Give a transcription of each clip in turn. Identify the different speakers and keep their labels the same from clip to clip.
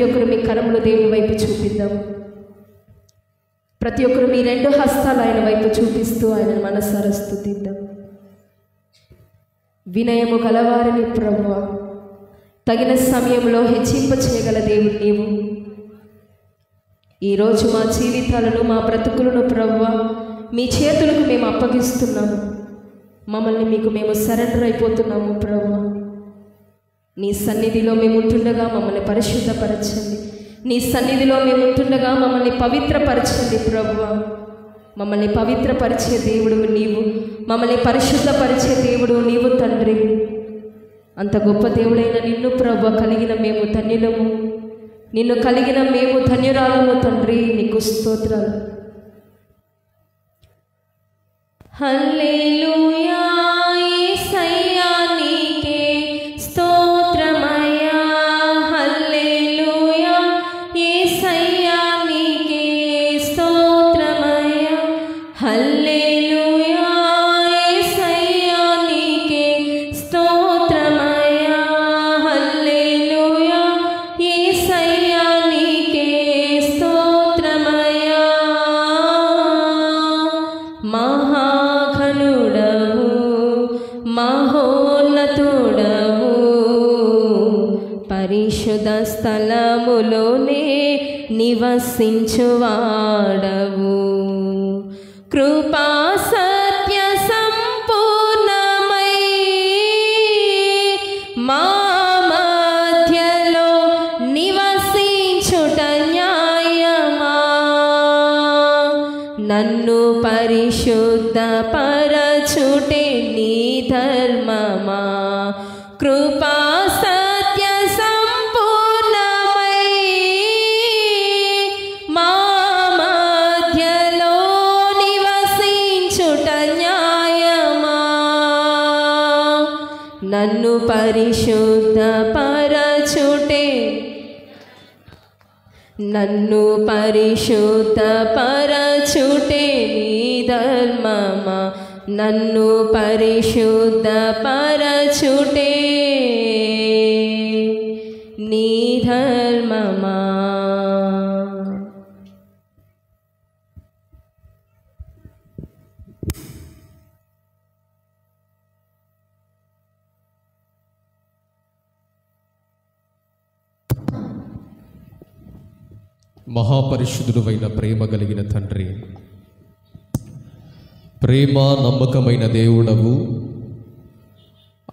Speaker 1: ఒక్కరు మీ కరములు దేవుని వైపు చూపిద్దాం. ప్రతి ఒక్కరు మీ రెండు హస్తాలు ఆయన వైపు చూపిస్తూ ఆయన మనసారా స్తుతిద్దాం. వినయము గలవారిని ప్రభువా, తగిన సమయంలో హెచ్చింప చేయగల దేవుడు నీవు. ఈరోజు మా జీవితాలను, మా బ్రతుకులను ప్రభువా మీ చేతులకు మేము అప్పగిస్తున్నాము. మమ్మల్ని మీకు మేము సరెండర్ అయిపోతున్నాము ప్రభువా. నీ సన్నిధిలో మేము ఉంటుండగా మమ్మల్ని పరిశుద్ధపరచండి. నీ సన్నిధిలో మేము ఉంటుండగా మమ్మల్ని పవిత్రపరచండి ప్రభువా. మమ్మల్ని పవిత్రపరిచే దేవుడు నీవు, మమ్మల్ని పరిశుద్ధపరిచే దేవుడు నీవు తండ్రి. అంత గొప్ప దేవుడైన నిన్ను ప్రభువా కలిగిన మేము ధన్యులము, నిన్ను కలిగిన మేము ధన్యురాలము తండ్రి. నీకు స్తోత్రాలు. హల్లెలూయా యేసయ్యా నీకే స్తోత్రమయ్యా. హల్లెలూయా యేసయ్యా నీకే స్తోత్రమయ్యా. హల్లెలూయా యేసయ్యా నీకే స్తోత్రమయ్యా. హల్లెలూయా యేసయ్యా నీకే స్తోత్రమయ్యా. మహాఘనుడవు మహోన్నతుడవు, పరిశుద్ధ స్థలములోనే నివసించువాడవు. కృపా సత్య సంపూర్ణమై మా మధ్యలో నివసించుట న్యాయమా. నన్ను పరిశుద్ధ పరచుటే నీ ధర్మమా. కృపా సత్య సంపూర్ణమై మా మధ్యలో నివసించుట న్యాయమా. నన్ను పరిశుద్ధ పరచుటే, నన్ను పరిశుద్ధ పరచుటే నీ ధర్మమా. నన్ను పరిశుద్ధ పరచుటే నీ ధర్మమా.
Speaker 2: మహాపరిశుద్ధుడైన ప్రేమ కలిగిన తండ్రి, ప్రేమ నమ్మకమైన దేవుడవు,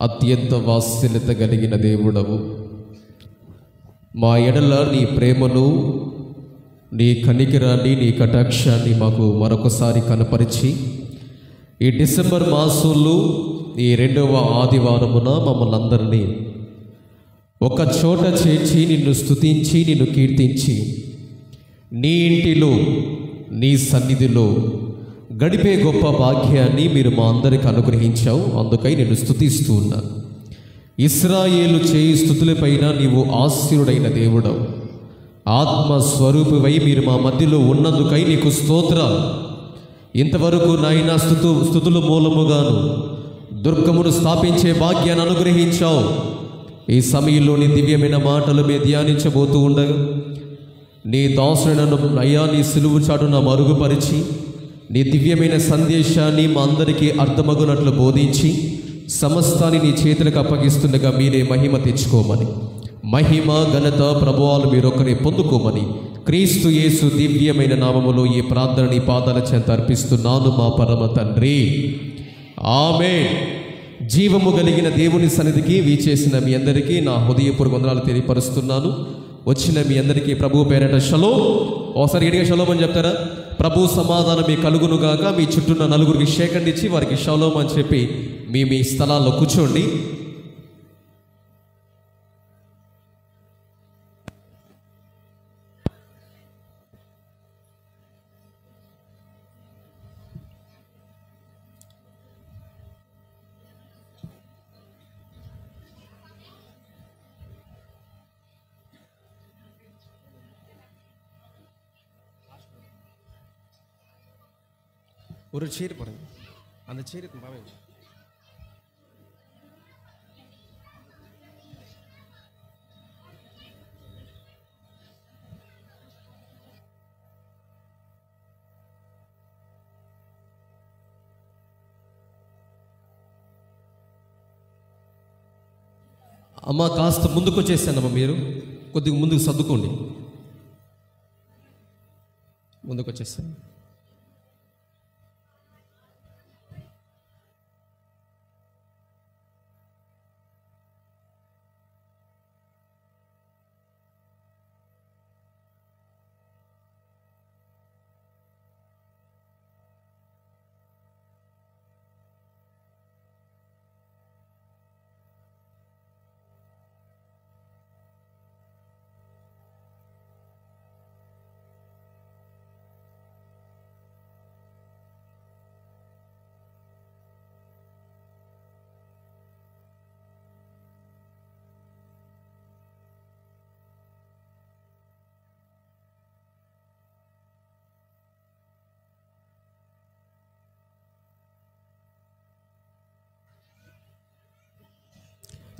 Speaker 2: అత్యంత వాత్సల్యత కలిగిన దేవుడవు. మా ఎడల నీ ప్రేమను, నీ కనికరాన్ని, నీ కటాక్షాన్ని మాకు మరొకసారి కనపరిచి ఈ డిసెంబర్ మాసంలో ఈ 2వ ఆదివారమున మమ్మల్ని అందరినీ ఒక చోట చేర్చి నిన్ను స్తుతించి నిన్ను కీర్తించి నీ ఇంటిలో నీ సన్నిధిలో గడిపే గొప్ప భాగ్యాన్ని మీరు మా అందరికి అనుగ్రహించావు. అందుకై నేను స్తుతిస్తూ ఉన్నాను. ఇశ్రాయేలు చేయి స్తుతులపైన నీవు ఆశీనుడైన దేవుడవు, ఆత్మస్వరూపివై మీరు మా మధ్యలో ఉన్నందుకై నీకు స్తోత్రాలు. ఇంతవరకు నాయన స్తుతుల మూలముగాను దుర్గమును స్థాపించే భాగ్యాన్ని అనుగ్రహించావు. ఈ సమయంలో నీ దివ్యమైన మాటలు మేము ధ్యానించబోతూ ఉండగా నీ దాసులను అయ్యా నీ సిలువు చాటున మరుగుపరిచి నీ దివ్యమైన సందేశాన్ని మా అందరికీ అర్థమగునట్లు బోధించి సమస్తాన్ని నీ చేతులకు అప్పగిస్తుండగా మీరే మహిమ తెచ్చుకోమని, మహిమ ఘనత ప్రభువాలు మీరొకరే పొందుకోమని క్రీస్తు యేసు దివ్యమైన నామములో ఈ ప్రార్థన నీ పాదాల చెంత అర్పిస్తున్నాను మా పరమ తండ్రి. ఆమేన్. జీవము కలిగిన దేవుని సన్నిధికి వీచేసిన మీ అందరికీ నా హృదయపూర్వక వందనాలు తెలియపరుస్తున్నాను. వచ్చిన మీ అందరికీ ప్రభు పేరట షలోమ్. ఒకసారి గట్టిగా షలోమ్ అని చెప్తారా? ప్రభు సమాధానం మీ కలుగునుగాక. మీ చుట్టూన్న నలుగురికి షేకండిచ్చి వారికి షలోమ్ అని చెప్పి మీ మీ స్థలాల్లో కూర్చోండి. ஒரு சேர் பாருங்க, அந்த சேருக்கு பாவே. అమ్మ కాస్త ముందుకు వచ్చేసానమ్మా, మీరు కొద్దిగా ముందుకు సర్దుకోండి, ముందుకు వచ్చేసాను.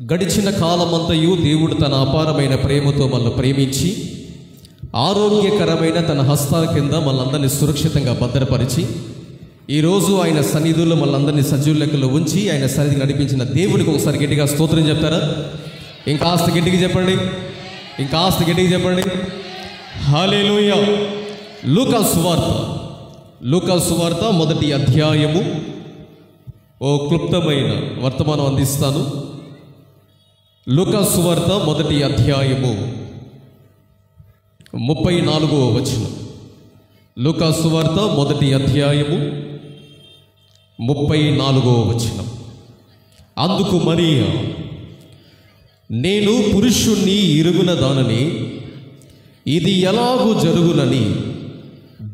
Speaker 2: గడిచిన కాలమంతయు దేవుడు తన అపారమైన ప్రేమతో మనల్ని ప్రేమించి ఆరోగ్యకరమైన తన హస్తాల కింద మనందరినీ సురక్షితంగా భద్రపరిచి ఈరోజు ఆయన సన్నిధిలో మనందరినీ సజీవ లెక్కలో ఉంచి ఆయన సన్నిధికి నడిపించిన దేవునికి ఒకసారి గట్టిగా స్తోత్రం చెప్తారా? ఇంకాస్త గట్టిగా చెప్పండి, ఇంకాస్త గట్టిగా చెప్పండి. హల్లెలూయా. లూకా సువార్త మొదటి అధ్యాయము. ఓ క్లుప్తమైన వర్తమానం అందిస్తాను. లూకా సువార్త మొదటి అధ్యాయము 34వ వచనం. లూకా సువార్త మొదటి అధ్యాయము 34వ వచనం. అందుకు మరియా, నేను పురుషుణ్ణి ఎరుగున దానని ఇది ఎలాగూ జరుగునని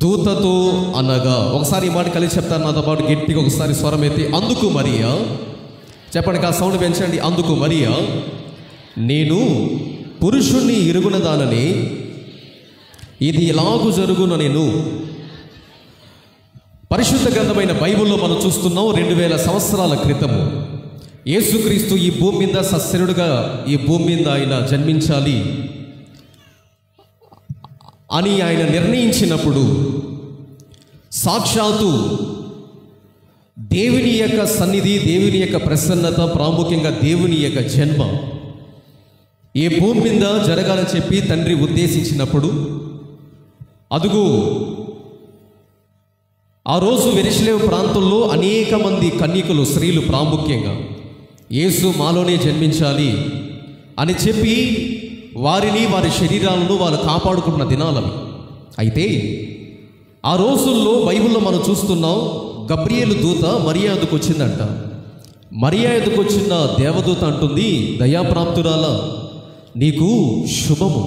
Speaker 2: దూతతో అనగా. ఒకసారి ఈ మాట కలిసి చెప్తాను నాతో పాటు గట్టిగా ఒకసారి స్వరం ఎత్తి. అందుకు మరియా, చెప్పండి, ఆ సౌండ్ పెంచండి. అందుకు మరియా, నేను పురుషుణ్ణి ఎరుగున దానని ఇది ఎలాగూ జరుగున నేను. పరిశుద్ధ గ్రంథమైన బైబిల్లో మనం చూస్తున్నాం 2000 సంవత్సరాల క్రితము యేసుక్రీస్తు ఈ భూమి మీద సశరీరుడుగా ఈ భూమి మీద ఆయన జన్మించాలి అని ఆయన నిర్ణయించినప్పుడు సాక్షాత్తు దేవుని యొక్క సన్నిధి, దేవుని యొక్క ప్రసన్నత, ప్రాముఖ్యంగా దేవుని యొక్క జన్మ ఈ భూమి మీద జరగాలని చెప్పి తండ్రి ఉద్దేశించినప్పుడు అదుగు ఆ రోజు యెరూషలేము ప్రాంతంలో అనేక మంది కన్యకలు, స్త్రీలు ప్రాముఖ్యంగా యేసు మాలోనే జన్మించాలి అని చెప్పి వారిని, వారి శరీరాలను వాళ్ళు కాపాడుకుంటున్న దినాలవి. అయితే ఆ రోజుల్లో బైబిల్లో మనం చూస్తున్నాం, గబ్రియేలు దూత మరియా ఎదుకు వచ్చిందంట. మరియా ఎదుకు వచ్చిన దేవదూత అంటుంది, దయాప్రాప్తురాలా, నీకు శుభము.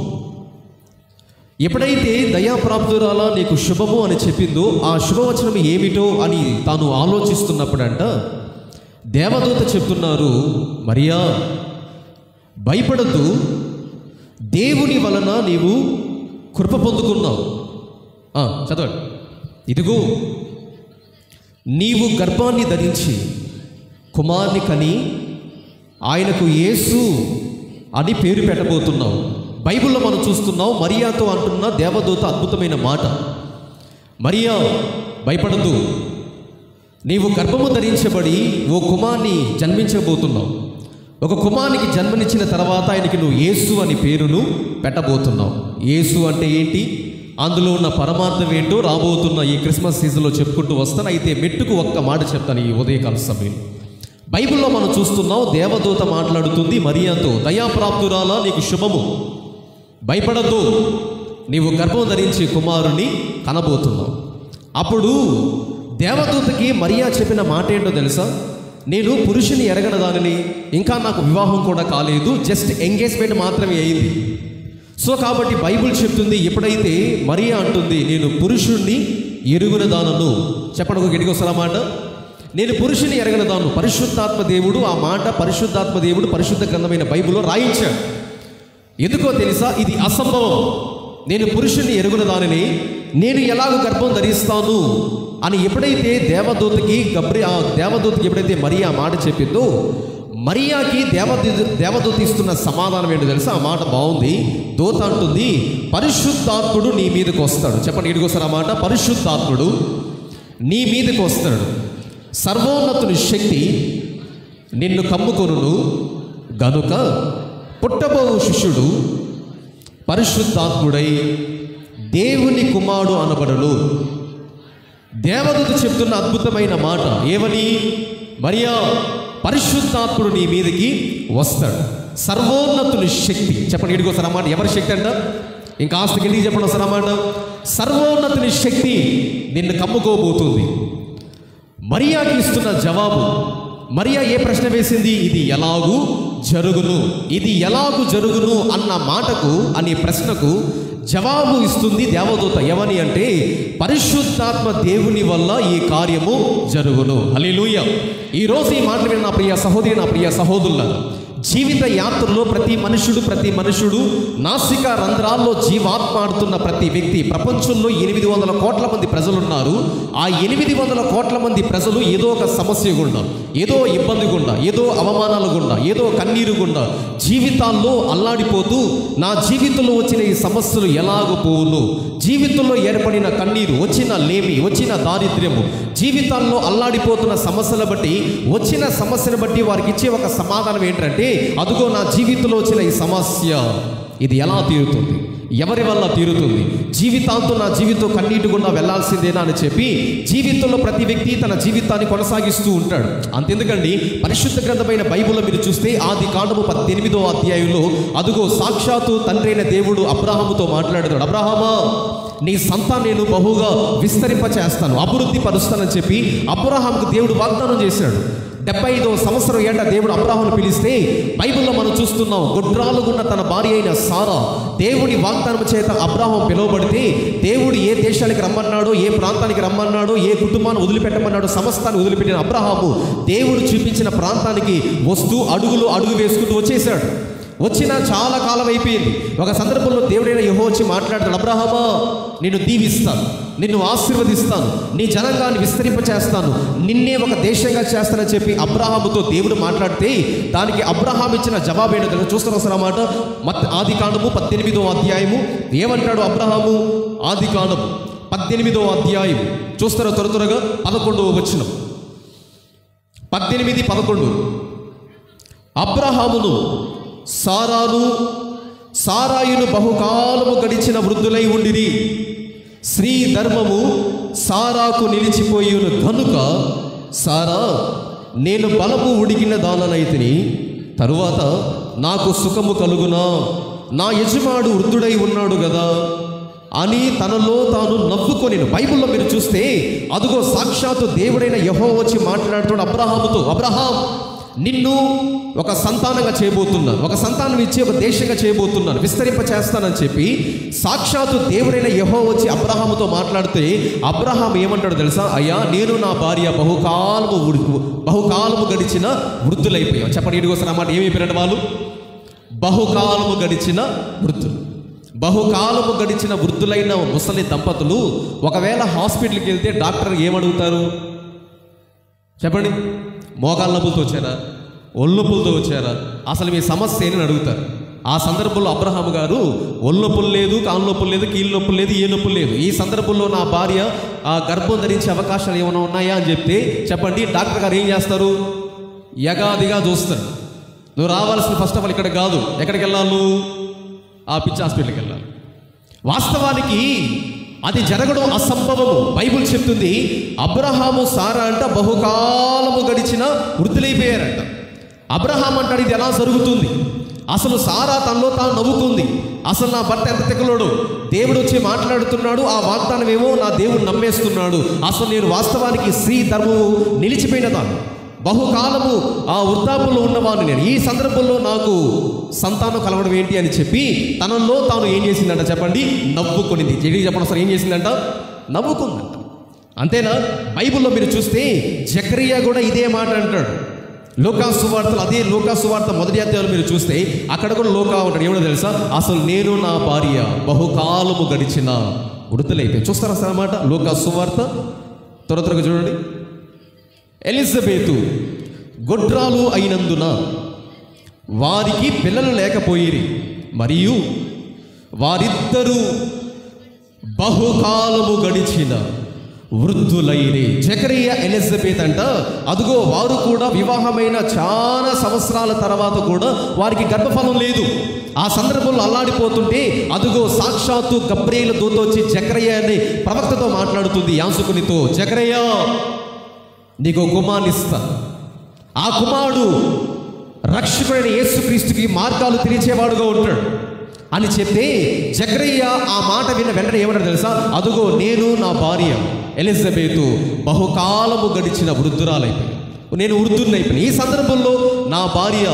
Speaker 2: ఎప్పుడైతే దయాప్రాప్తురాలా నీకు శుభము అని చెప్పిందో ఆ శుభవచనం ఏమిటో అని తాను ఆలోచిస్తున్నప్పుడంట దేవదూత చెప్తున్నారు, మరియా భయపడద్దు, దేవుని వలన నీవు కృప పొందుకున్నావు. చదవండి. ఇదిగో నీవు గర్భాన్ని ధరించి కుమారుని కని ఆయనకు యేసు అని పేరు పెట్టబోతున్నావు. బైబిల్లో మనం చూస్తున్నాం మరియాతో అంటున్న దేవదూత అద్భుతమైన మాట, మరియా భయపడద్దు, నీవు గర్భము ధరించబడి ఓ కుమారుని జన్మించబోతున్నావు. ఒక కుమారునికి జన్మనిచ్చిన తర్వాత ఆయనకి నువ్వు యేసు అని పేరును పెట్టబోతున్నావు. యేసు అంటే ఏంటి, అందులో ఉన్న పరమార్థం ఏంటో రాబోతున్న ఈ క్రిస్మస్ సీజన్లో చెప్పుకుంటూ వస్తాను. అయితే మెట్టుకు ఒక్క మాట చెప్తాను ఈ ఉదయకాల సమయంలో. బైబిల్లో మనం చూస్తున్నాం దేవదూత మాట్లాడుతుంది మరియాతో, దయాప్రాప్తురాలా నీకు శుభము, భయపడద్దు, నీవు గర్భం ధరించి కుమారుని కనబోతున్నావు. అప్పుడు దేవదూతకి మరియా చెప్పిన మాట ఏంటో తెలుసా, నేను పురుషుని ఎరగన దానిని, ఇంకా నాకు వివాహం కూడా కాలేదు, జస్ట్ ఎంగేజ్మెంట్ మాత్రమే అయింది. సో కాబట్టి బైబిల్ చెప్తుంది, ఎప్పుడైతే మరియా అంటుంది నేను పురుషుణ్ణి ఎరుగున దానను, చెప్పండి ఒక గట్టిగా వస్తారా మాట, నేను పురుషుని ఎరగన దాను. పరిశుద్ధాత్మ దేవుడు ఆ మాట, పరిశుద్ధాత్మ దేవుడు పరిశుద్ధ గ్రంథమైన బైబిల్లో రాయించాడు. ఎందుకో తెలుసా, ఇది అసంభవం. నేను పురుషుని ఎరుగున దానిని నేను ఎలాగో గర్భం ధరిస్తాను అని ఎప్పుడైతే దేవదూతకి ఎప్పుడైతే మరియా మాట చెప్పిందో, మరియాకి దేవదూత ఇస్తున్న సమాధానం ఏంటో తెలుసా, ఆ మాట బాగుంది. దూత అంటుంది, పరిశుద్ధాత్ముడు నీ మీదకి వస్తాడు. చెప్పండి ఇడికోసారి ఆ మాట, పరిశుద్ధాత్ముడు నీ మీదకి వస్తాడు, సర్వోన్నతుని శక్తి నిన్ను కమ్ముకొనును గనుక పుట్టబో శిష్యుడు పరిశుద్ధాత్ముడై దేవుని కుమారుడు అనబడును. దేవదూత చెప్తున్న అద్భుతమైన మాట ఏమని? మరియా, పరిశుద్ధాత్ముడు నీ మీదకి వస్తాడు, సర్వోన్నతుని శక్తి. చెప్పండి ఇడికోసారి అన్నమాట. ఎవరి శక్తి అంట? ఇంకా ఆస్తికి ఇంటికి చెప్పండి ఒకసారి అన్నమాట. సర్వోన్నతుని శక్తి నిన్ను కమ్ముకోబోతుంది. మరియాకి ఇస్తున్న జవాబు, మరియా ఏ ప్రశ్న వేసింది? ఇది ఎలాగూ జరుగును, ఇది ఎలాగూ జరుగును అన్న మాటకు, అనే ప్రశ్నకు జవాబు ఇస్తుంది దేవదూత. ఏమని అంటే, పరిశుద్ధాత్మ దేవుని వల్ల ఈ కార్యము జరుగును. హల్లెలూయా. ఈరోజు ఈ మాటలు విన్న నా ప్రియ సహోదరి, నా ప్రియ సహోదరులారా, జీవిత యాత్రలో ప్రతి మనుషుడు నాసిక రంధ్రాల్లో జీవాత్మ ఆడుతున్న ప్రతి వ్యక్తి, ప్రపంచంలో 800 కోట్ల మంది ప్రజలు ఉన్నారు. ఆ 800 కోట్ల మంది ప్రజలు ఏదో ఒక సమస్య గుండా, ఏదో ఇబ్బంది గుండా, ఏదో అవమానాల గుండా, ఏదో కన్నీరు గుండా జీవితాల్లో అల్లాడిపోతూ, నా జీవితంలో వచ్చిన ఈ సమస్యలు ఎలాగో పోవును, జీవితంలో ఏర్పడిన కన్నీరు, వచ్చిన లేమి, వచ్చిన దారిద్ర్యము, జీవితాల్లో అల్లాడిపోతున్న సమస్యల బట్టి, వచ్చిన సమస్యను బట్టి వారికి ఇచ్చే ఒక సమాధానం ఏంటంటే, అదుగో నా జీవితంలో వచ్చిన ఈ సమస్య, ఇది ఎలా తీరుతుంది, ఎవరి వల్ల తీరుతుంది, జీవితాంతో నా జీవితం కన్నీటి గుండా వెళ్లాల్సిందేనా అని చెప్పి జీవితంలో ప్రతి వ్యక్తి తన జీవితాన్ని కొనసాగిస్తూ ఉంటాడు. అంతెందుకండి, పరిశుద్ధ గ్రంథమైన బైబిల్లో మీరు చూస్తే ఆది కాండము 18వ అధ్యాయంలో అదుగో సాక్షాత్తు తండ్రి అయిన దేవుడు అబ్రాహాముతో మాట్లాడుతాడు. అబ్రాహామా, నీ సంతానం నేను బహుగా విస్తరింప చేస్తాను, అభివృద్ధి పరుస్తానని చెప్పి అబ్రాహాముకు దేవుడు వాగ్దానం చేశాడు. 75వ సంవత్సరం ఏట దేవుడు అబ్రాహామును పిలిస్తే బైబిల్లో మనం చూస్తున్నాం, గొడ్రాలుగున్న తన భార్య అయిన సారా దేవుడి వాగ్దానం చేత అబ్రాహాం పిలువబడితే, దేవుడు ఏ దేశానికి రమ్మన్నాడో, ఏ ప్రాంతానికి రమ్మన్నాడో, ఏ కుటుంబాన్ని వదిలిపెట్టమన్నాడో సమస్తాన్ని వదిలిపెట్టిన అబ్రాహాము దేవుడు చూపించిన ప్రాంతానికి వస్తూ అడుగు వేసుకుంటూ వచ్చేసాడు. వచ్చిన చాలా కాలం అయిపోయింది. ఒక సందర్భంలో దేవుడైన యెహోవా వచ్చి మాట్లాడతాడు, అబ్రాహామా, నిన్ను దీవిస్తాను, నిన్ను ఆశీర్వదిస్తాను, నీ జనాంగాన్ని విస్తరింప చేస్తాను, నిన్నే ఒక దేశంగా చేస్తానని చెప్పి అబ్రాహాముతో దేవుడు మాట్లాడితే, దానికి అబ్రాహాం ఇచ్చిన జవాబు ఏంటో చూస్తున్న ఒకసారి మాట. ఆది కాండము 18వ అధ్యాయము ఏమంటాడు అబ్రాహాము? ఆది కాండము 18వ అధ్యాయం చూస్తారో త్వరగా 11వ వచనం. 18:11 అబ్రాహామును సారాయును బహుకాలము గడిచిన వృద్ధులై ఉండిరి, స్త్రీ ధర్మము సారాకు నిలిచిపోయిన కనుక సారా, నేను బలము ఉడిగిన దాననైతిని, తరువాత నాకు సుఖము కలుగునా, నా యజమాడు వృద్ధుడై ఉన్నాడు కదా అని తనలో తాను నవ్వుకొనిను. బైబిల్లో మీరు చూస్తే అదుగో సాక్షాత్తు దేవుడైన యెహోవా వచ్చి మాట్లాడుతాడు అబ్రాహాముతో, అబ్రాహాం, నిన్ను ఒక సంతానంగా చేయబోతున్నాను, ఒక సంతానం ఇచ్చి ఒక దేశంగా చేయబోతున్నాను, విస్తరింప చేస్తానని చెప్పి సాక్షాత్తు దేవుడైన యెహోవా వచ్చి అబ్రాహాముతో మాట్లాడితే అబ్రాహాం ఏమంటాడు తెలుసా? అయ్యా, నేను నా భార్య బహుకాలము గడిచిన వృద్ధులైపోయాం. చెప్పండి ఇడికోసం అన్నమాట. ఏమైపోయినట్టు వాళ్ళు? బహుకాలము గడిచిన వృద్ధులు. బహుకాలము గడిచిన వృద్ధులైన ముసలి దంపతులు ఒకవేళ హాస్పిటల్కి వెళ్తే డాక్టర్ ఏమడుగుతారు చెప్పండి? మోకాళ్ళ నొప్పులతో వచ్చారా, ఒళ్ళు నొప్పులతో వచ్చారా, అసలు మీ సమస్య ఏంటని అడుగుతారు. ఆ సందర్భంలో అబ్రహాము గారు ఒళ్ళు నొప్పులు లేదు, కాళ్ళ నొప్పులు లేదు, కీళ్ళ నొప్పులు లేదు, ఏ నొప్పులు లేదు, ఈ సందర్భంలో నా భార్య ఆ గర్భం ధరించే అవకాశాలు ఏమైనా ఉన్నాయా అని చెప్తే చెప్పండి, డాక్టర్ గారు ఏం చేస్తారు? యగాదిగా చూస్తారు. నువ్వు రావాల్సిన ఫస్ట్ ఆఫ్ ఆల్ ఇక్కడ కాదు, ఎక్కడికి వెళ్ళాలి? ఆ పిచ్చి హాస్పిటల్కి వెళ్ళాలి. వాస్తవానికి అది జరగడం అసంభవము. బైబిల్ చెప్తుంది అబ్రహాము సారా అంట బహుకాలము గడిచిన వృద్ధులైపోయారంట. అబ్రహాం అంటాడు ఇది ఎలా జరుగుతుంది? అసలు సారా తనలో తాను నవ్వుకుంది. అసలు నా భర్త ఎంత తెగలోడు, దేవుడు వచ్చి మాట్లాడుతున్నాడు, ఆ వాగ్దానం ఏమో నా దేవుడు నమ్మేస్తున్నాడు, అసలు నేను వాస్తవానికి స్త్రీ ధర్మము నిలిచిపోయినదాన్ని, బహుకాలము ఆ వృద్ధాపులో ఉన్నవాడిని నేను, ఈ సందర్భంలో నాకు సంతానం కలవడం ఏంటి అని చెప్పి తనలో తాను ఏం చేసిందంట చెప్పండి? నవ్వుకొనింది. చెడి చెప్పండి సార్, ఏం చేసిందంట? నవ్వుకుందంట. అంతేనా? బైబిల్లో మీరు చూస్తే జకరియా కూడా ఇదే మాట అంటాడు. లోకాసు వార్తలు, అదే లోకాసు వార్త మొదటి అధ్యాయంలో మీరు చూస్తే అక్కడ కూడా లోకా ఉంటాడు. ఏమో తెలుసా? అసలు నేను నా భార్య బహుకాలము గడిచిన వృద్ధులైతే. చూస్తారా సార్ అన్నమాట? లోకాసు వార్త త్వరగా చూడండి. ఎలిజబెతు గొడ్రాలు అయినందున వారికి పిల్లలు లేకపోయిరి, మరియు వారిద్దరూ బహుకాలము గడిచిన వృద్ధులైరి. జకరియా ఎలిజబెత్ అంట, అదుగో వారు కూడా వివాహమైన చాలా సంవత్సరాల తర్వాత కూడా వారికి గర్భఫలం లేదు. ఆ సందర్భంలో అల్లాడిపోతుంటే అదుగో సాక్షాత్తు గబ్రియేలు దూత వచ్చి జకరియా అనే ప్రవక్తతో మాట్లాడుతుంది యాజకునితో, జకరియా నీకు కుమారుని ఇస్తా, ఆ కుమారుడు రక్షకుడైన యేసుక్రీస్తుకి మార్గాలు తెలియచేవాడుగా ఉంటాడు అని చెప్తే జకరియా ఆ మాట విన్న వెంటనే ఏమన్నాడు తెలుసా? అదుగో నేను నా భార్య ఎలిజబెతు బహుకాలము గడిచిన వృద్ధురాలైపోయి, నేను వృద్ధున్నైపోయిన ఈ సందర్భంలో నా భార్య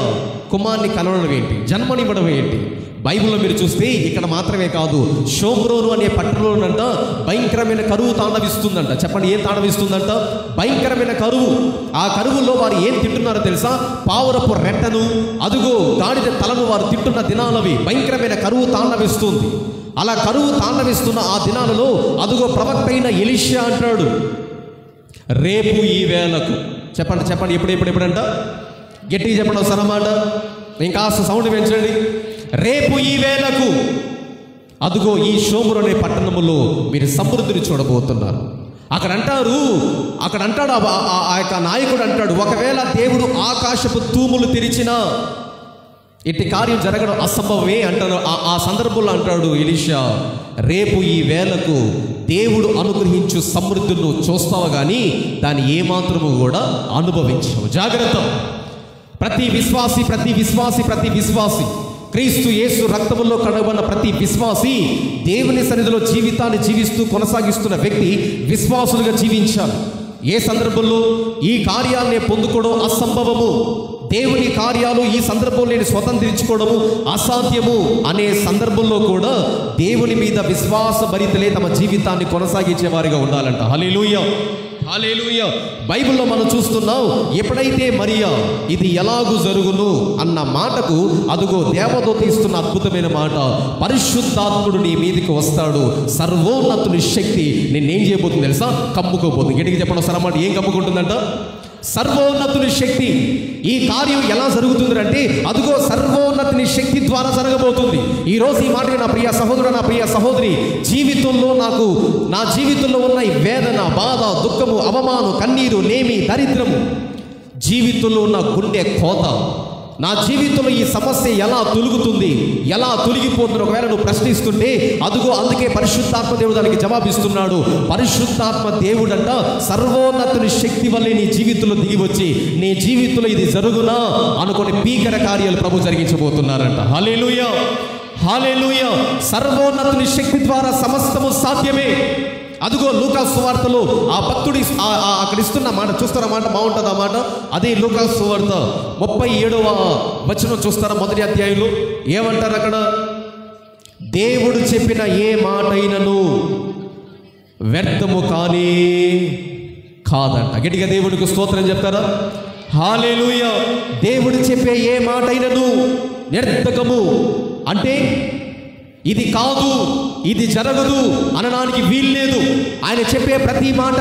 Speaker 2: కుమారుని కనడం ఏంటి, జన్మనివ్వడం ఏంటి? బైబిల్లో మీరు చూస్తే ఇక్కడ మాత్రమే కాదు, షోమ్రోను అనే పట్టణంలోనంట భయంకరమైన కరువు తాండవిస్తుందంట. చెప్పండి, ఏం తాండవిస్తుందంట? భయంకరమైన కరువు. ఆ కరువులో వారు ఏం తింటున్నారో తెలుసా? పావురపు రెట్టను, అదుగో గాడిద తలను వారు తింటున్న దినాలవి. భయంకరమైన కరువు తాండవిస్తుంది. అలా కరువు తాండవిస్తున్న ఆ దినాలలో అదుగో ప్రవక్త అయిన ఎలీషా అంటాడు, రేపు ఈ వేళకు, చెప్పండి చెప్పండి, ఎప్పుడంట? గట్టిగా చెప్పండి ఒకసారి అన్నమాట, ఇంకా సౌండ్ పెంచండి. రేపు ఈ వేళకు అదుగో ఈ షోమ్రోను అనే పట్టణములో మీరు సమృద్ధిని చూడబోతున్నారు. అక్కడ అంటాడు ఆ యొక్క నాయకుడు అంటాడు, ఒకవేళ దేవుడు ఆకాశపు తూములు తెరిచినా ఇట్టి కార్యం జరగడం అసంభవమే అంటారు. ఆ సందర్భంలో అంటాడు ఎలీషా, రేపు ఈ వేళకు దేవుడు అనుగ్రహించు సమృద్ధిని చూస్తావు కానీ దాన్ని ఏమాత్రము కూడా అనుభవించవు. జాగ్రత్త. ప్రతి విశ్వాసి క్రీస్తు యేసు రక్తములో కడగబడిన ప్రతి విశ్వాసి దేవుని సన్నిధిలో జీవితాన్ని జీవిస్తూ కొనసాగిస్తున్న వ్యక్తి విశ్వాసులుగా జీవించాలి. ఏ సందర్భంలో ఈ కార్యాలనే పొందుకోవడం అసంభవము, దేవుని కార్యాలు ఈ సందర్భంలో నేను స్వతంత్రించుకోవడము అసాధ్యము అనే సందర్భంలో కూడా దేవుని మీద విశ్వాసభరితలే తమ జీవితాన్ని కొనసాగించే వారిగా ఉండాలంట. హల్లెలూయా, హల్లెలూయా. బైబిల్లో మనం చూస్తున్నాం, ఎప్పుడైతే మరియా ఇది ఎలాగూ జరుగును అన్న మాటకు అదుగో దేవదూత ఇస్తున్న అద్భుతమైన మాట, పరిశుద్ధాత్ముడు నీ మీదకి వస్తాడు, సర్వోన్నతుని శక్తి నిన్నేం చేయబోతుంది తెలుసా? కమ్ముకోబోతుంది. గట్టిగా చెప్పండి ఒకసారి అన్నమాట, ఏం కమ్ముకుంటుందంట? సర్వోన్నతుని శక్తి. ఈ కార్యం ఎలా జరుగుతుంది అంటే అదుగో సర్వోన్నతుని శక్తి ద్వారా జరగబోతుంది. ఈరోజు ఈ మాట నా ప్రియ సహోదరుడు, నా ప్రియ సహోదరి, జీవితంలో నా జీవితంలో ఉన్న ఈ వేదన, బాధ, దుఃఖము, అవమానం, కన్నీరు, లేమి, దరిద్రము, జీవితంలో ఉన్న గుండె కోత, నా జీవితంలో ఈ సమస్య ఎలా తొలుగుతుంది, ఎలా తొలగిపోతుంది ఒకవేళ నువ్వు ప్రశ్నిస్తుంటే అదుగో అందుకే పరిశుద్ధాత్మ దేవుడు దానికి జవాబిస్తున్నాడు. పరిశుద్ధాత్మ దేవుడంట సర్వోన్నతుని శక్తి వల్లే నీ జీవితంలో దిగి వచ్చి నీ జీవితంలో ఇది జరుగునా అనుకుని భీకర కార్యాలు ప్రభు జరిగించబోతున్నారంట. హల్లెలూయా, హల్లెలూయా. సర్వోన్నతుని శక్తి ద్వారా సమస్తము సాధ్యమే. అదుగో లూకాసు సువార్తలో ఆ భక్తుడి అక్కడ ఇస్తున్న మాట చూస్తారా? మాట బాగుంటుంది ఆ మాట. అదే లూకాసు సువార్త 37వ వచనం చూస్తారా? మొదటి అధ్యాయంలో ఏమంటారు అక్కడ? దేవుడు చెప్పిన ఏ మాట అయినను వ్యర్థము కానీ కాదంట. గట్టిగా దేవుడికి స్తోత్రం చెప్తారా? హల్లెలూయా. దేవుడు చెప్పే ఏ మాట అయినను వ్యర్థకము అంటే ఇది కాదు, ఇది జరగదు అనడానికి వీల్లేదు. ఆయన చెప్పే ప్రతి మాట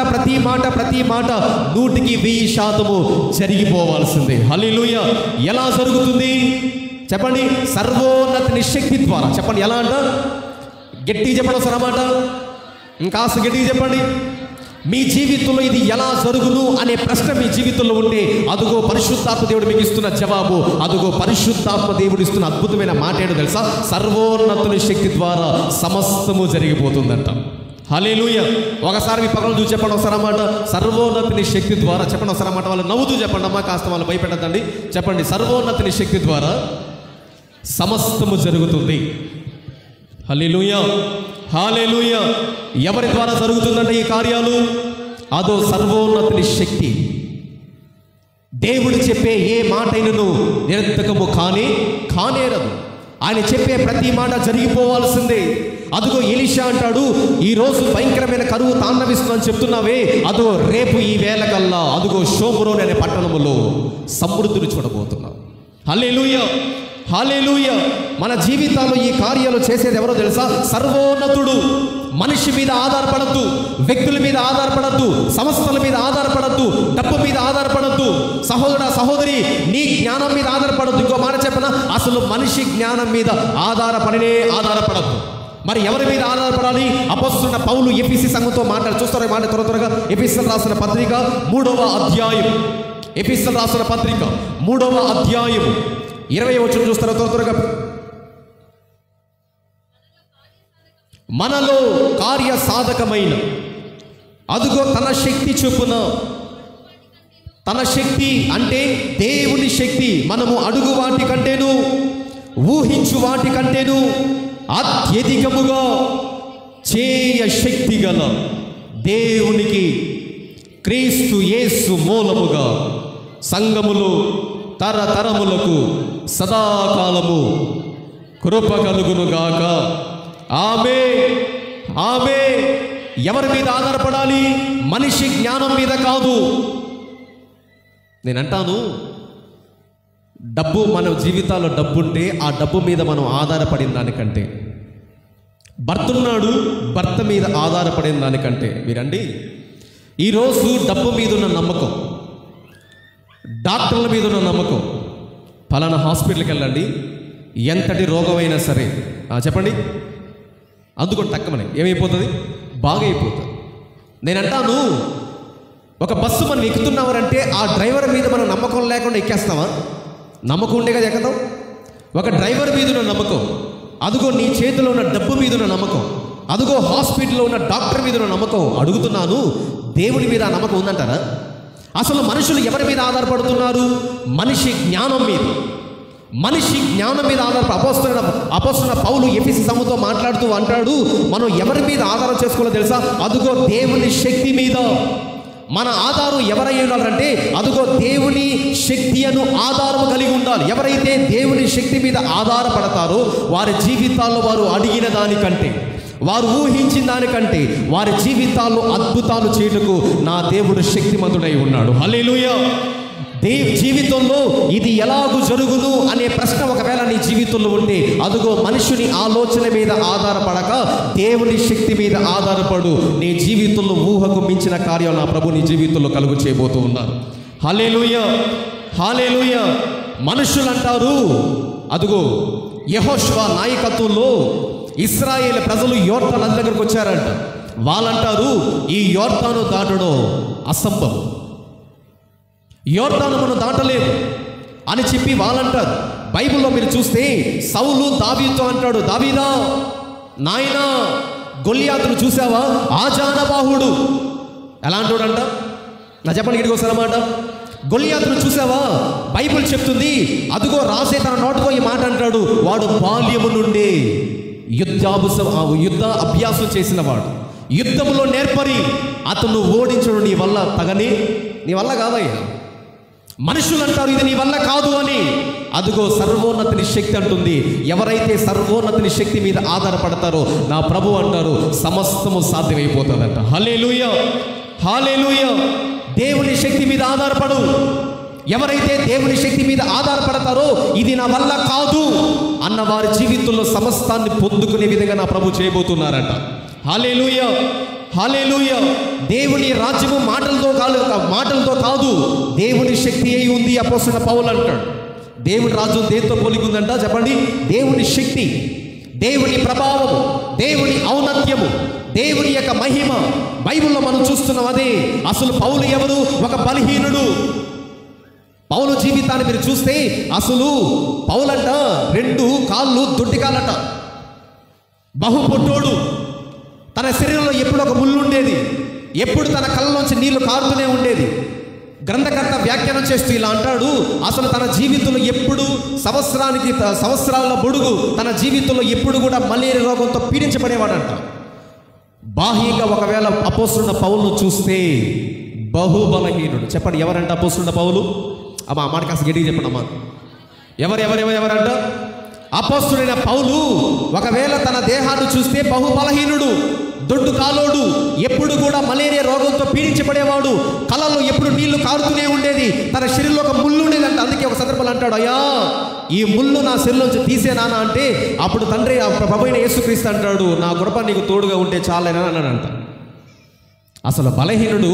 Speaker 2: 100% జరిగిపోవాల్సిందే. హల్లెలూయా. ఎలా జరుగుతుంది చెప్పండి? సర్వోన్నతుని శక్తి ద్వారా. చెప్పండి ఎలా అంట? గట్టిగా చెప్పండి ఒకసారి అన్నమాట, ఇంకాస్త గట్టిగా చెప్పండి. మీ జీవితంలో ఇది ఎలా జరుగును అనే ప్రశ్న మీ జీవితంలో ఉంటే అదుగో పరిశుద్ధాత్మ దేవుడు మీకు ఇస్తున్న జవాబు, అదుగో పరిశుద్ధాత్మ దేవుడు ఇస్తున్న అద్భుతమైన మాట ఏంటో తెలుసా? సర్వోన్నతుని శక్తి ద్వారా సమస్తము జరిగిపోతుందంట. హల్లెలూయా. ఒకసారి మీ పక్కన చూసి చెప్పండి ఒకసారి అన్నమాట, సర్వోన్నతుని శక్తి ద్వారా. చెప్పండి ఒకసారి అన్నమాట, వాళ్ళు నవ్వుతూ చెప్పండి అమ్మా, కాస్త వాళ్ళు భయపెట్టద్దండి. చెప్పండి, సర్వోన్నతుని శక్తి ద్వారా సమస్తము జరుగుతుంది. హల్లెలూయా, హల్లెలూయా. ఎవరి ద్వారా జరుగుతుందంటే ఈ కార్యాలు? అదో సర్వోన్నతుని శక్తి. దేవుడు చెప్పే ఏ మాట అయినను నిరర్థకము కానేరదు. ఆయన చెప్పే ప్రతి మాట జరిగిపోవాల్సిందే. అదిగో ఎలీషా అంటాడు, ఈరోజు భయంకరమైన కరువు తాండవిస్తుందని చెప్తున్నావే, అదో రేపు ఈ వేళకల్లా అదిగో షోమ్రోను అనే పట్టణములో సమృద్ధిని చూడబోతున్నావు. హల్లెలూయా, హల్లెలూయా. మన జీవితాల్లో ఈ కార్యాలు చేసేది ఎవరో తెలుసా? సర్వోన్నతుడు. మనిషి మీద ఆధారపడద్దు, వ్యక్తుల మీద ఆధారపడద్దు, సంస్థల మీద ఆధారపడద్దు, డబ్బు మీద ఆధారపడద్దు. సహోదర సహోదరి, నీ జ్ఞానం మీద ఆధారపడద్దు. ఇంకో మాట చెప్పనా? అసలు మనిషి జ్ఞానం మీద ఆధారపడద్దు. మరి ఎవరి మీద ఆధారపడాలి? అపొస్తలుడైన పౌలు ఎఫెసీ సంఘంతో చూస్తారో మాట త్వరగా. ఎఫెసీయులకు రాసిన పత్రిక 3వ అధ్యాయం, ఎఫెసీయులకు రాసిన పత్రిక 3వ అధ్యాయం 20వ వచనం చూస్తారో త్వరగా. మనలో కార్య సాధకమైన అదుగో తన శక్తి చొప్పున, తన శక్తి అంటే దేవుని శక్తి, మనము అడుగు వాటి కంటేను ఊహించు వాటి కంటేను అత్యధికముగా చేయ శక్తి గల దేవునికి క్రీస్తు యేసు మూలముగా సంఘములు తరతరములకు సదాకాలము కృప కలుగునుగాక. ఆమేన్, ఆమేన్. ఎవరి మీద ఆధారపడాలి? మనిషి జ్ఞానం మీద కాదు. నేనంటాను, డబ్బు మన జీవితాల్లో డబ్బు ఉంటే ఆ డబ్బు మీద మనం ఆధారపడిన దానికంటే, భర్త ఉన్నాడు భర్త మీద ఆధారపడిన దానికంటే, మీరండి ఈరోజు డబ్బు మీద ఉన్న నమ్మకం, డాక్టర్ల మీద ఉన్న నమ్మకం, ఫలానా హాస్పిటల్కి వెళ్ళండి ఎంతటి రోగమైనా సరే చెప్పండి అందుకొని తక్కువని ఏమైపోతుంది? బాగా అయిపోతుంది. నేనంటాను, ఒక బస్సు మనం ఎక్కుతున్నామంటే ఆ డ్రైవర్ మీద మనం నమ్మకం లేకుండా ఎక్కేస్తామా? నమ్మకం ఉండే కదా ఎక్కుతాం. ఒక డ్రైవర్ మీద ఉన్న నమ్మకం, అదుగో నీ చేతిలో ఉన్న డబ్బు మీద ఉన్న నమ్మకం, అదుగో హాస్పిటల్లో ఉన్న డాక్టర్ మీద ఉన్న నమ్మకం. అడుగుతున్నాను, దేవుని మీద ఆ నమ్మకం ఉందంటారా? అసలు మనుషులు ఎవరి మీద ఆధారపడుతున్నారు? మనిషి జ్ఞానం మీద, మనిషి జ్ఞానం మీద అపొస్తలుడైన పౌలు ఎఫెసీ సంఘంతో మాట్లాడుతూ అంటాడు, మనం ఎవరి మీద ఆధారం చేసుకోవాలో తెలుసా? అదుగో దేవుని శక్తి మీద. మన ఆధారం ఎవరై ఉండాలంటే అదుగో దేవుని శక్తి అను ఆధారం కలిగి ఉండాలి. ఎవరైతే దేవుని శక్తి మీద ఆధారపడతారో వారి జీవితాల్లో వారు అడిగిన దానికంటే, వారు ఊహించిన దానికంటే వారి జీవితాల్లో అద్భుతాలు చేయుటకు నా దేవుడు శక్తిమంతుడై ఉన్నాడు. హల్లెలూయా. జీవితంలో ఇది ఎలాగూ జరుగును అనే ప్రశ్న ఒకవేళ నీ జీవితంలో ఉంటే అదుగో మనుషుని ఆలోచన మీద ఆధారపడక దేవుని శక్తి మీద ఆధారపడు. నీ జీవితంలో ఊహకు మించిన కార్యం నా ప్రభు నీ జీవితంలో కలుగు చేయబోతూ ఉన్నారు. హల్లెలూయా, హల్లెలూయా. మనుషులు అంటారు, అదుగో యెహోషువ నాయకత్వంలో ఇశ్రాయేలు ప్రజలు యోర్దాను నది దగ్గరకు వచ్చారంట. వాళ్ళంటారు, ఈ యోర్దాను దాటడం అసంభవం, యోర్దాను మనం దాటలేదు అని చెప్పి వాళ్ళంటారు. బైబిల్లో మీరు చూస్తే సౌలు దావీదుతో అంటాడు, దావీదా నాయనా గొల్లియాతును చూసావా? ఆజానబాహుడు. ఎలా అంటాడంట? నా చెప్పండి ఇక్కడికి వస్తారన్నమాట. గొల్లియాతును చూసావా? బైబిల్ చెప్తుంది, అదుగో రాసే తన నోటితో ఈ మాట అంటాడు, వాడు బాల్యము నుండి యుద్ధ అభ్యాసం చేసిన వాడు, యుద్ధములో నేర్పరి, అతను ఓడించడు నీ వల్ల తగని, నీ వల్ల కాదయ్యా. మనుషులు అంటారు ఇది నీ వల్ల కాదు అని. అదుగో సర్వోన్నతిని శక్తి అంటుంది. ఎవరైతే సర్వోన్నతిని శక్తి మీద ఆధారపడతారో నా ప్రభు అంటారు సమస్తము సాధ్యమైపోతుందంట. హల్లెలూయా, హల్లెలూయా. దేవుని శక్తి మీద ఆధారపడు. ఎవరైతే దేవుని శక్తి మీద ఆధారపడతారో ఇది నా వల్ల కాదు అన్న వారి జీవితంలో సమస్తాన్ని పొందుకునే విధంగా నా ప్రభు చేయబోతున్నారంట. హల్లెలూయా, హల్లెలూయా. దేవుని రాజ్యము మాటలతో కాదు, దేవుని శక్తి అయి ఉంది. అపొస్తలుడైన పౌలు అంటాడు, దేవుని రాజ్యం దేంతో పోలిక ఉందంట చెప్పండి? దేవుని శక్తి, దేవుని ప్రభావము, దేవుని ఔన్నత్యము, దేవుని యొక్క మహిమ. బైబిల్లో మనం చూస్తున్నాం అదే. అసలు పౌలు ఎవరు? ఒక బలహీనుడు. పౌలు జీవితాన్ని మీరు చూస్తే అసలు పౌలంట 2 కాళ్ళు దొడ్డి కాళ్ళట, బహు పొట్టోడు. తన శరీరంలో ఎప్పుడు ఒక ముళ్ళు ఉండేది, ఎప్పుడు తన కళ్ళలోంచి నీళ్లు కారుతూనే ఉండేది. గ్రంథకర్త వ్యాఖ్యానం చేస్తూ ఇలా అంటాడు, అసలు తన జీవితంలో ఎప్పుడు సంవత్సరాల బొడుగు తన జీవితంలో ఎప్పుడు కూడా మలేరియా రోగంతో పీడించబడేవాడంట. బాహ్యంగా ఒకవేళ అపొస్తలుడైన పౌలును చూస్తే బహుబలహీనుడు. చెప్పండి ఎవరంట అపొస్తలుడైన పౌలు? అమ్మా మాట కాస్త గట్టిగా చెప్పండి అమ్మా. ఎవరంట? అపొస్తలుడైన పౌలు ఒకవేళ తన దేహాన్ని చూస్తే బహుబలహీనుడు, దొడ్డు కాలోడు, ఎప్పుడు కూడా మలేరియా రోగంతో పీడించబడేవాడు, కళ్ళలో ఎప్పుడు నీళ్లు కారుతూనే ఉండేది, తన శరీరంలో ఒక ముళ్ళు ఉండేదంట. అందుకే ఒక సందర్భంలో అంటాడు, అయ్యా ఈ ముళ్ళు నా శరీరంలోంచి తీసేనానా అంటే అప్పుడు తండ్రి ప్రభువైన యేసుక్రీస్తు అంటాడు, నా కృప నీకు తోడుగా ఉంటే చాలేనా అన్నాడంట. అసలు బలహీనుడు,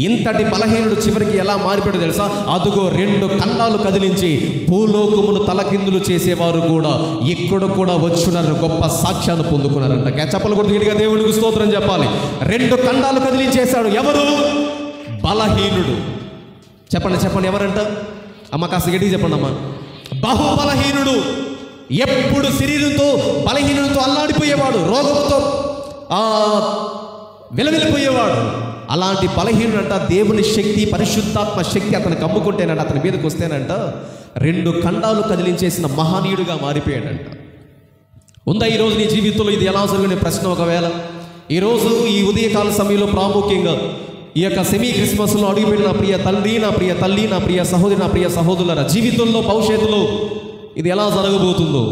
Speaker 2: ఇంతటి బలహీనుడు చివరికి ఎలా మారిపోయాడో తెలుసా? అదుగో 2 ఖండాలు కదిలించి భూలోకమును తలకిందులు చేసేవారు కూడా ఇక్కడ కూడా వచ్చున్నారు, గొప్ప సాక్ష్యాన్ని పొందుకున్నారంట. చెప్పలు కూడా గట్టిగా దేవుడికి స్తోత్రం చెప్పాలి. 2 ఖండాలు కదిలించేశాడు. ఎవరు? బలహీనుడు. చెప్పండి ఎవరంట? అమ్మ కాస్త గట్టిగా చెప్పండి అమ్మ. బహుబలహీనుడు. ఎప్పుడు శరీరంతో బలహీనుడితో అల్లాడిపోయేవాడు, రోగంతో విలవిలిపోయేవాడు. అలాంటి బలహీనుడంట దేవుని శక్తి, పరిశుద్ధాత్మ శక్తి అతను కమ్ముకుంటేనంట, అతని మీదకి వస్తేనంట 2 ఖండాలు కదిలించేసిన మహనీయుడిగా మారిపోయాడంట. ఉందా ఈరోజు నీ జీవితంలో ఇది ఎలా జరిగిన ప్రశ్న? ఒకవేళ ఈరోజు ఈ ఉదయకాల సమయంలో ప్రాముఖ్యంగా ఈ యొక్క సెమీ క్రిస్మస్లో అడుగుపెట్టిన ప్రియ తండ్రి, నా ప్రియ తల్లి, నా ప్రియ సహోదరి, నా ప్రియ సహోదరుల జీవితంలో భవిష్యత్తులో ఇది ఎలా జరగబోతుందో,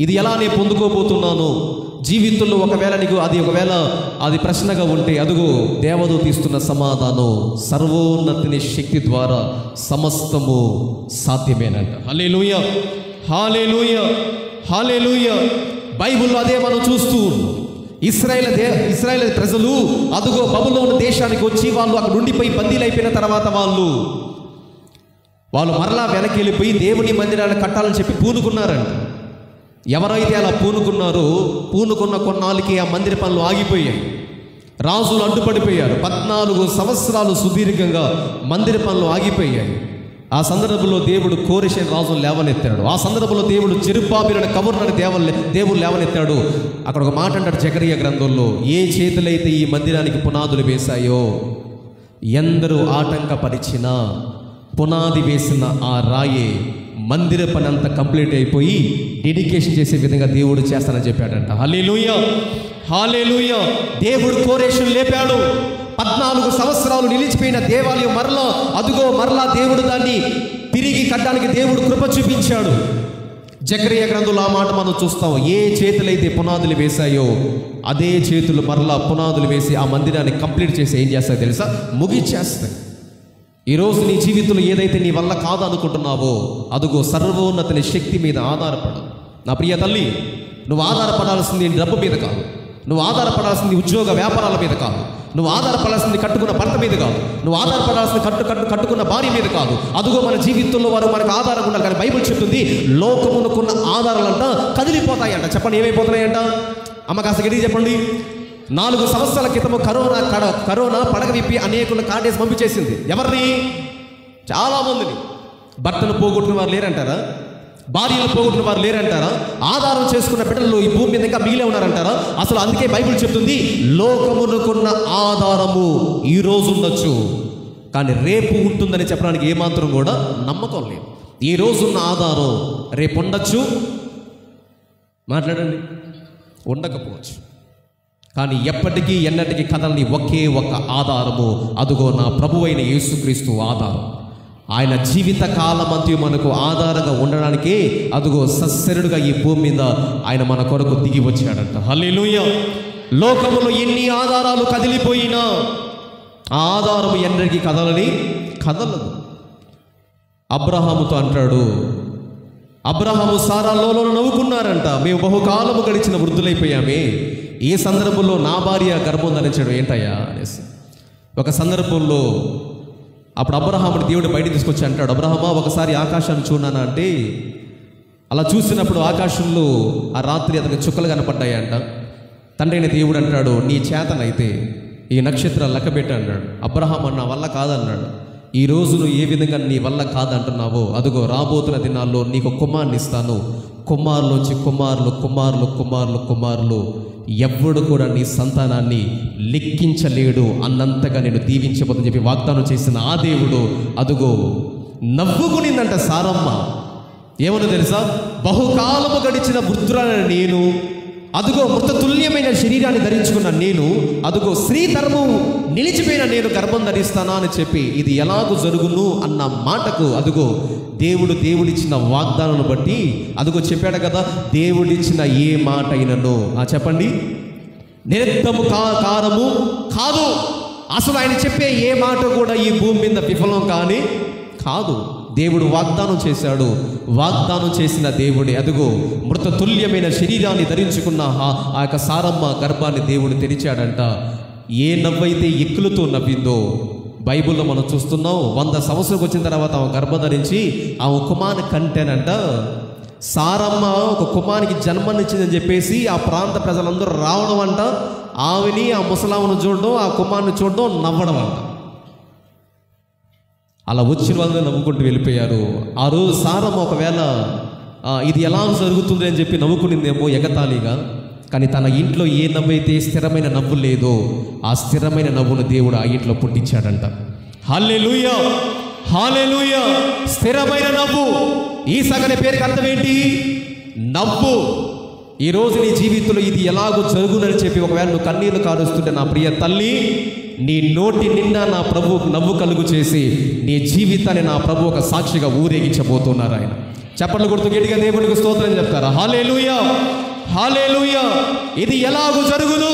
Speaker 2: ఇది ఎలా నేను పొందుకోబోతున్నాను జీవితంలో, ఒకవేళ నీకు అది ప్రశ్నగా ఉంటే అదుగో దేవదూత ఇస్తున్న సమాధానం, సర్వోన్నతిని శక్తి ద్వారా సమస్తము సాధ్యమేనంట. హల్లెలూయా, హల్లెలూయా, హల్లెలూయా. బైబిల్లో అదే మనం చూస్తూ ఇశ్రాయేలు ప్రజలు అదుగో బబులోను దేశానికి వచ్చి వాళ్ళు అక్కడ ఉండిపోయి బందీలు అయిపోయిన తర్వాత వాళ్ళు మరలా వెనక్కి వెళ్ళిపోయి దేవుని మందిరాన్ని కట్టాలని చెప్పి పూనుకున్నారంట. ఎవరైతే అలా పూనుకున్న కొన్నాళ్ళకి ఆ మందిర పనులు ఆగిపోయాయి. రాజులు అడ్డుపడిపోయారు. 14 సంవత్సరాలు సుదీర్ఘంగా మందిర పనులు ఆగిపోయాయి. ఆ సందర్భంలో దేవుడు కోరెషు రాజును లేవనెత్తాడు. ఆ సందర్భంలో దేవుడు జెరుబ్బాబెలు కబుర్నని దేవుడు లేవనెత్తాడు. అక్కడ ఒక మాట అంటాడు జకరియా గ్రంథంలో, ఏ చేతులైతే ఈ మందిరానికి పునాదులు వేశాయో, ఎందరూ ఆటంకపరిచినా పునాది వేసిన ఆ రాయే మందిర పని అంతా కంప్లీట్ అయిపోయి డెడికేషన్ చేసే విధంగా దేవుడు చేస్తానని చెప్పాడంట. హల్లెలూయా, హల్లెలూయా. దేవుడు కోరెషును లేపాడు. 14 సంవత్సరాలు నిలిచిపోయిన దేవాలయం మరలా దేవుడు దాన్ని తిరిగి కట్టడానికి దేవుడు కృప చూపించాడు. జకరియా గ్రంథంలో ఆ మాట మనం చూస్తాం. ఏ చేతులైతే పునాదులు వేశాయో అదే చేతులు మరలా పునాదులు వేసి ఆ మందిరాన్ని కంప్లీట్ చేసి ఏం చేస్తాయో తెలుసా? ముగిచ్చేస్తాయి. ఈరోజు నీ జీవితంలో ఏదైతే నీ వల్ల కాదు అనుకుంటున్నావో అదుగో సర్వోన్నతిని శక్తి మీద ఆధారపడు. నా ప్రియ తల్లి, నువ్వు ఆధారపడాల్సింది డబ్బు మీద కాదు, నువ్వు ఆధారపడాల్సింది ఉద్యోగ వ్యాపారాల మీద కాదు, నువ్వు ఆధారపడాల్సింది కట్టుకున్న భర్త మీద కాదు, నువ్వు ఆధారపడాల్సింది కట్టుకున్న భార్య మీద కాదు. అదుగో మన జీవితంలో వారు మనకు ఆధారం ఉండాలి. కానీ బైబిల్ చెప్తుంది లోకమునకున్న ఆధారాలంట కదిలిపోతాయంట. చెప్పండి, ఏమైపోతున్నాయంట? అమ్మ కాస్త గట్టిగా చెప్పండి. 4 సంవత్సరాల క్రితము కరోనా పడగ విప్పి అనేకులను కాటేసి పంపించేసింది. ఎవరిని? చాలామందిని. భర్తను పోగొట్టిన వారు లేరంటారా? భార్యలు పోగొట్టిన వారు లేరంటారా? ఆధారం చేసుకున్న బిడ్డలు ఈ భూమి మీద ఇంకా మిగిలే ఉన్నారంటారా? అసలు అందుకే బైబిల్ చెప్తుంది లోకమునకున్న ఆధారము ఈ రోజు ఉండొచ్చు, కానీ రేపు ఉంటుందని చెప్పడానికి ఏమాత్రం కూడా నమ్మకం లేదు. ఈ రోజున్న ఆధారం రేపు ఉండొచ్చు, మాట్లాడండి, ఉండకపోవచ్చు. కానీ ఎప్పటికీ ఎన్నటికీ కదలని ఒకే ఒక ఆధారము, అదుగో నా ప్రభువైన యేసుక్రీస్తు ఆధారం. ఆయన జీవిత కాలమంతా మనకు ఆధారంగా ఉండడానికే అదుగో సశరీరుడుగా ఈ భూమి మీద ఆయన మన కొరకు దిగి వచ్చాడంట. హల్లెలూయా. లోకములో ఎన్ని ఆధారాలు కదిలిపోయినా ఆ ఆధారము ఎన్నటికీ కదలదు. అబ్రహాముతో అంటాడు, అబ్రహాము సారాలో నవ్వుకున్నారంట, మేము బహుకాలము గడిచిన వృద్ధులైపోయామే, ఏ సందర్భంలో నా భార్య గర్భం ధరించాడు ఏంటయ్యా అనేసి. ఒక సందర్భంలో అప్పుడు అబ్రహాముని దేవుడు బయటికి తీసుకొచ్చి అంటాడు, అబ్రహమా ఒకసారి ఆకాశాన్ని చూడనా అంటే అలా చూసినప్పుడు ఆకాశంలో ఆ రాత్రి అతనికి చుక్కలు కనపడ్డాయంట. తండ్రి అయిన దేవుడు అంటాడు, నీ చేతనైతే ఈ నక్షత్రాలు లెక్కబెట్టి అన్నాడు. అబ్రహాం నా వల్ల కాదన్నాడు. ఈ రోజు నువ్వు ఏ విధంగా నీ వల్ల కాదంటున్నావో అదుగో రాబోతున్న దినాల్లో నీకు కుమారుని ఇస్తాను, కుమారులోంచి కుమారులు ఎవ్వడు కూడా నీ సంతానాన్ని లెక్కించలేడు అన్నంతగా నేను దీవించబోదని చెప్పి వాగ్దానం చేసిన ఆ దేవుడు అదుగో నవ్వుకునిందంట సారమ్మ. ఏమన్నా తెలుసా? బహుకాలము గడిచిన వృద్ధురాలైన నేను, అదుగో మృతతుల్యమైన శరీరాన్ని ధరించుకున్న నేను, అదుగో స్త్రీ ధర్మం నిలిచిపోయిన నేను గర్భం ధరిస్తానా అని చెప్పి ఇది ఎలాగూ జరుగును అన్న మాటకు అదుగో దేవుడిచ్చిన వాగ్దానాన్ని బట్టి అదుగో చెప్పాడు కదా, దేవుడిచ్చిన ఏ మాట అయినను చెప్పండి నిరర్థము కారము కాదు. అసలు ఆయన చెప్పే ఏ మాట కూడా ఈ భూమి మీద విఫలం కాదు. దేవుడు వాగ్దానం చేశాడు. వాగ్దానం చేసిన దేవుడే అదుగో మృతతుల్యమైన శరీరాన్ని ధరించుకున్న ఆ యొక్క సారమ్మ గర్భాన్ని దేవుడు తెరిచాడంట. ఏ నవ్వైతే ఎక్కులతో నవ్విందో బైబిల్లో మనం చూస్తున్నాం. 100 సంవత్సరాలకు వచ్చిన తర్వాత ఆమె గర్భధరించి ఆమె కుమారుని కంటేనంట. సారమ్మ ఒక కుమారునికి జన్మనిచ్చిందని చెప్పేసి ఆ ప్రాంత ప్రజలందరూ రావడం అంట. ఆమెని, ఆ ముసలామును చూడడం, ఆ కుమారుని చూడడం, నవ్వడం అంట. అలా వచ్చిన వాళ్ళని నవ్వుకుంటూ వెళ్ళిపోయారు. ఆ రోజు సారమ్మ ఒకవేళ ఇది ఎలా జరుగుతుంది అని చెప్పి నవ్వుకునిందేమో ఎగతాళిగా. కానీ తన ఇంట్లో ఏ నవ్వైతే స్థిరమైన నవ్వు లేదో ఆ స్థిరమైన నవ్వును దేవుడు ఆ ఇంట్లో పుట్టించాడంట. హల్లెలూయా, హల్లెలూయా. స్థిరమైన నవ్వు. ఈ సగని పేరుకి అర్థం ఏంటి? నవ్వు. ఈరోజు నీ జీవితంలో ఇది ఎలాగో జరుగునని చెప్పి ఒకవేళ నువ్వు కన్నీళ్లు కారుస్తుంటే, నా ప్రియ తల్లి, నీ నోటి నిండా నా ప్రభువుకు నవ్వు కలుగు చేసి నీ జీవితాన్ని నా ప్రభు ఒక సాక్షిగా ఊరేగించబోతున్నారు ఆయన. చప్పట్లు కొడుతూ గట్టిగా దేవునికి స్తోత్రం చెప్తారా? హల్లెలూయా, హల్లెలూయా. ఇది ఎలాగో జరుగును.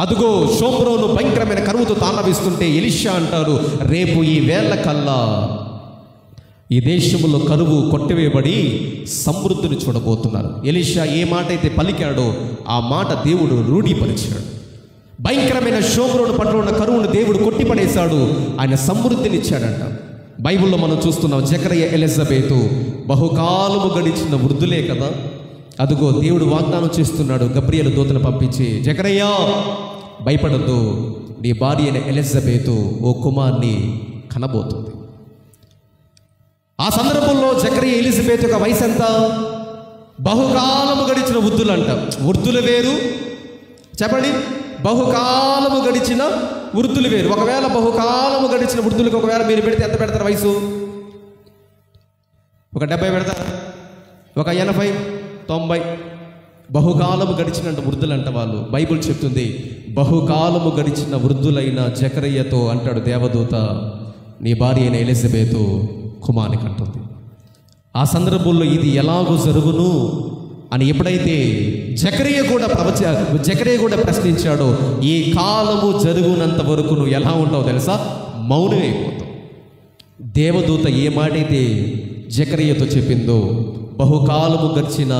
Speaker 2: అదుగో షోమ్రోను భయంకరమైన కరువుతో తాండవిస్తుంటే ఎలీషా అంటారు, రేపు ఈ వేళ కల్లా ఈ దేశంలో కరువు కొట్టివేయబడి సమృద్ధిని చూడబోతున్నారు. ఎలీషా ఏ మాట అయితే పలికాడో ఆ మాట దేవుడు రూఢీపరిచాడు. భయంకరమైన షోమ్రోను పట్ల ఉన్న కరువును దేవుడు కొట్టిపడేశాడు. ఆయన సమృద్ధినిచ్చాడంట. బైబిల్లో మనం చూస్తున్నాం, జకరియా, ఎలిజబెతు బహుకాలము గడిచిన వృద్ధులే కదా. అదుగో దేవుడు వాగ్దానం చేస్తున్నాడు, గబ్రియలు దూతను పంపించి, జకరియా భయపడద్దు, నీ భార్య అయిన ఎలిజబెతు ఓ కుమార్ని కనబోతుంది. ఆ సందర్భంలో జకరియా, ఎలిజబెతు యొక్క వయసు ఎంత? బహుకాలము గడిచిన వృద్ధులంట. వృద్ధులు వేరు, చెప్పండి. బహుకాలము గడిచిన వృద్ధులు వేరు. ఒకవేళ బహుకాలము గడిచిన వృద్ధులకు ఒకవేళ మీరు పెడితే ఎంత పెడతారు వయసు? ఒక 70 పెడతారు, ఒక 80, 90. బహుకాలము గడిచినంత వృద్ధులంట వాళ్ళు. బైబిల్ చెప్తుంది, బహుకాలము గడిచిన వృద్ధులైన జకరియతో అంటాడు దేవదూత, నీ భార్య అయిన ఎలిజబెతు కుమారుని కంటుంది. ఆ సందర్భంలో ఇది ఎలాగో జరుగును అని ఎప్పుడైతే జకరియా కూడా ప్రశ్నించాడో, ఈ కాలము జరుగునంత వరకు నువ్వు ఎలా ఉంటావు తెలుసా? మౌనమైపోతావు. దేవదూత ఏ మాట అయితే జకరియాతో చెప్పిందో, బహుకాలము గడిచిన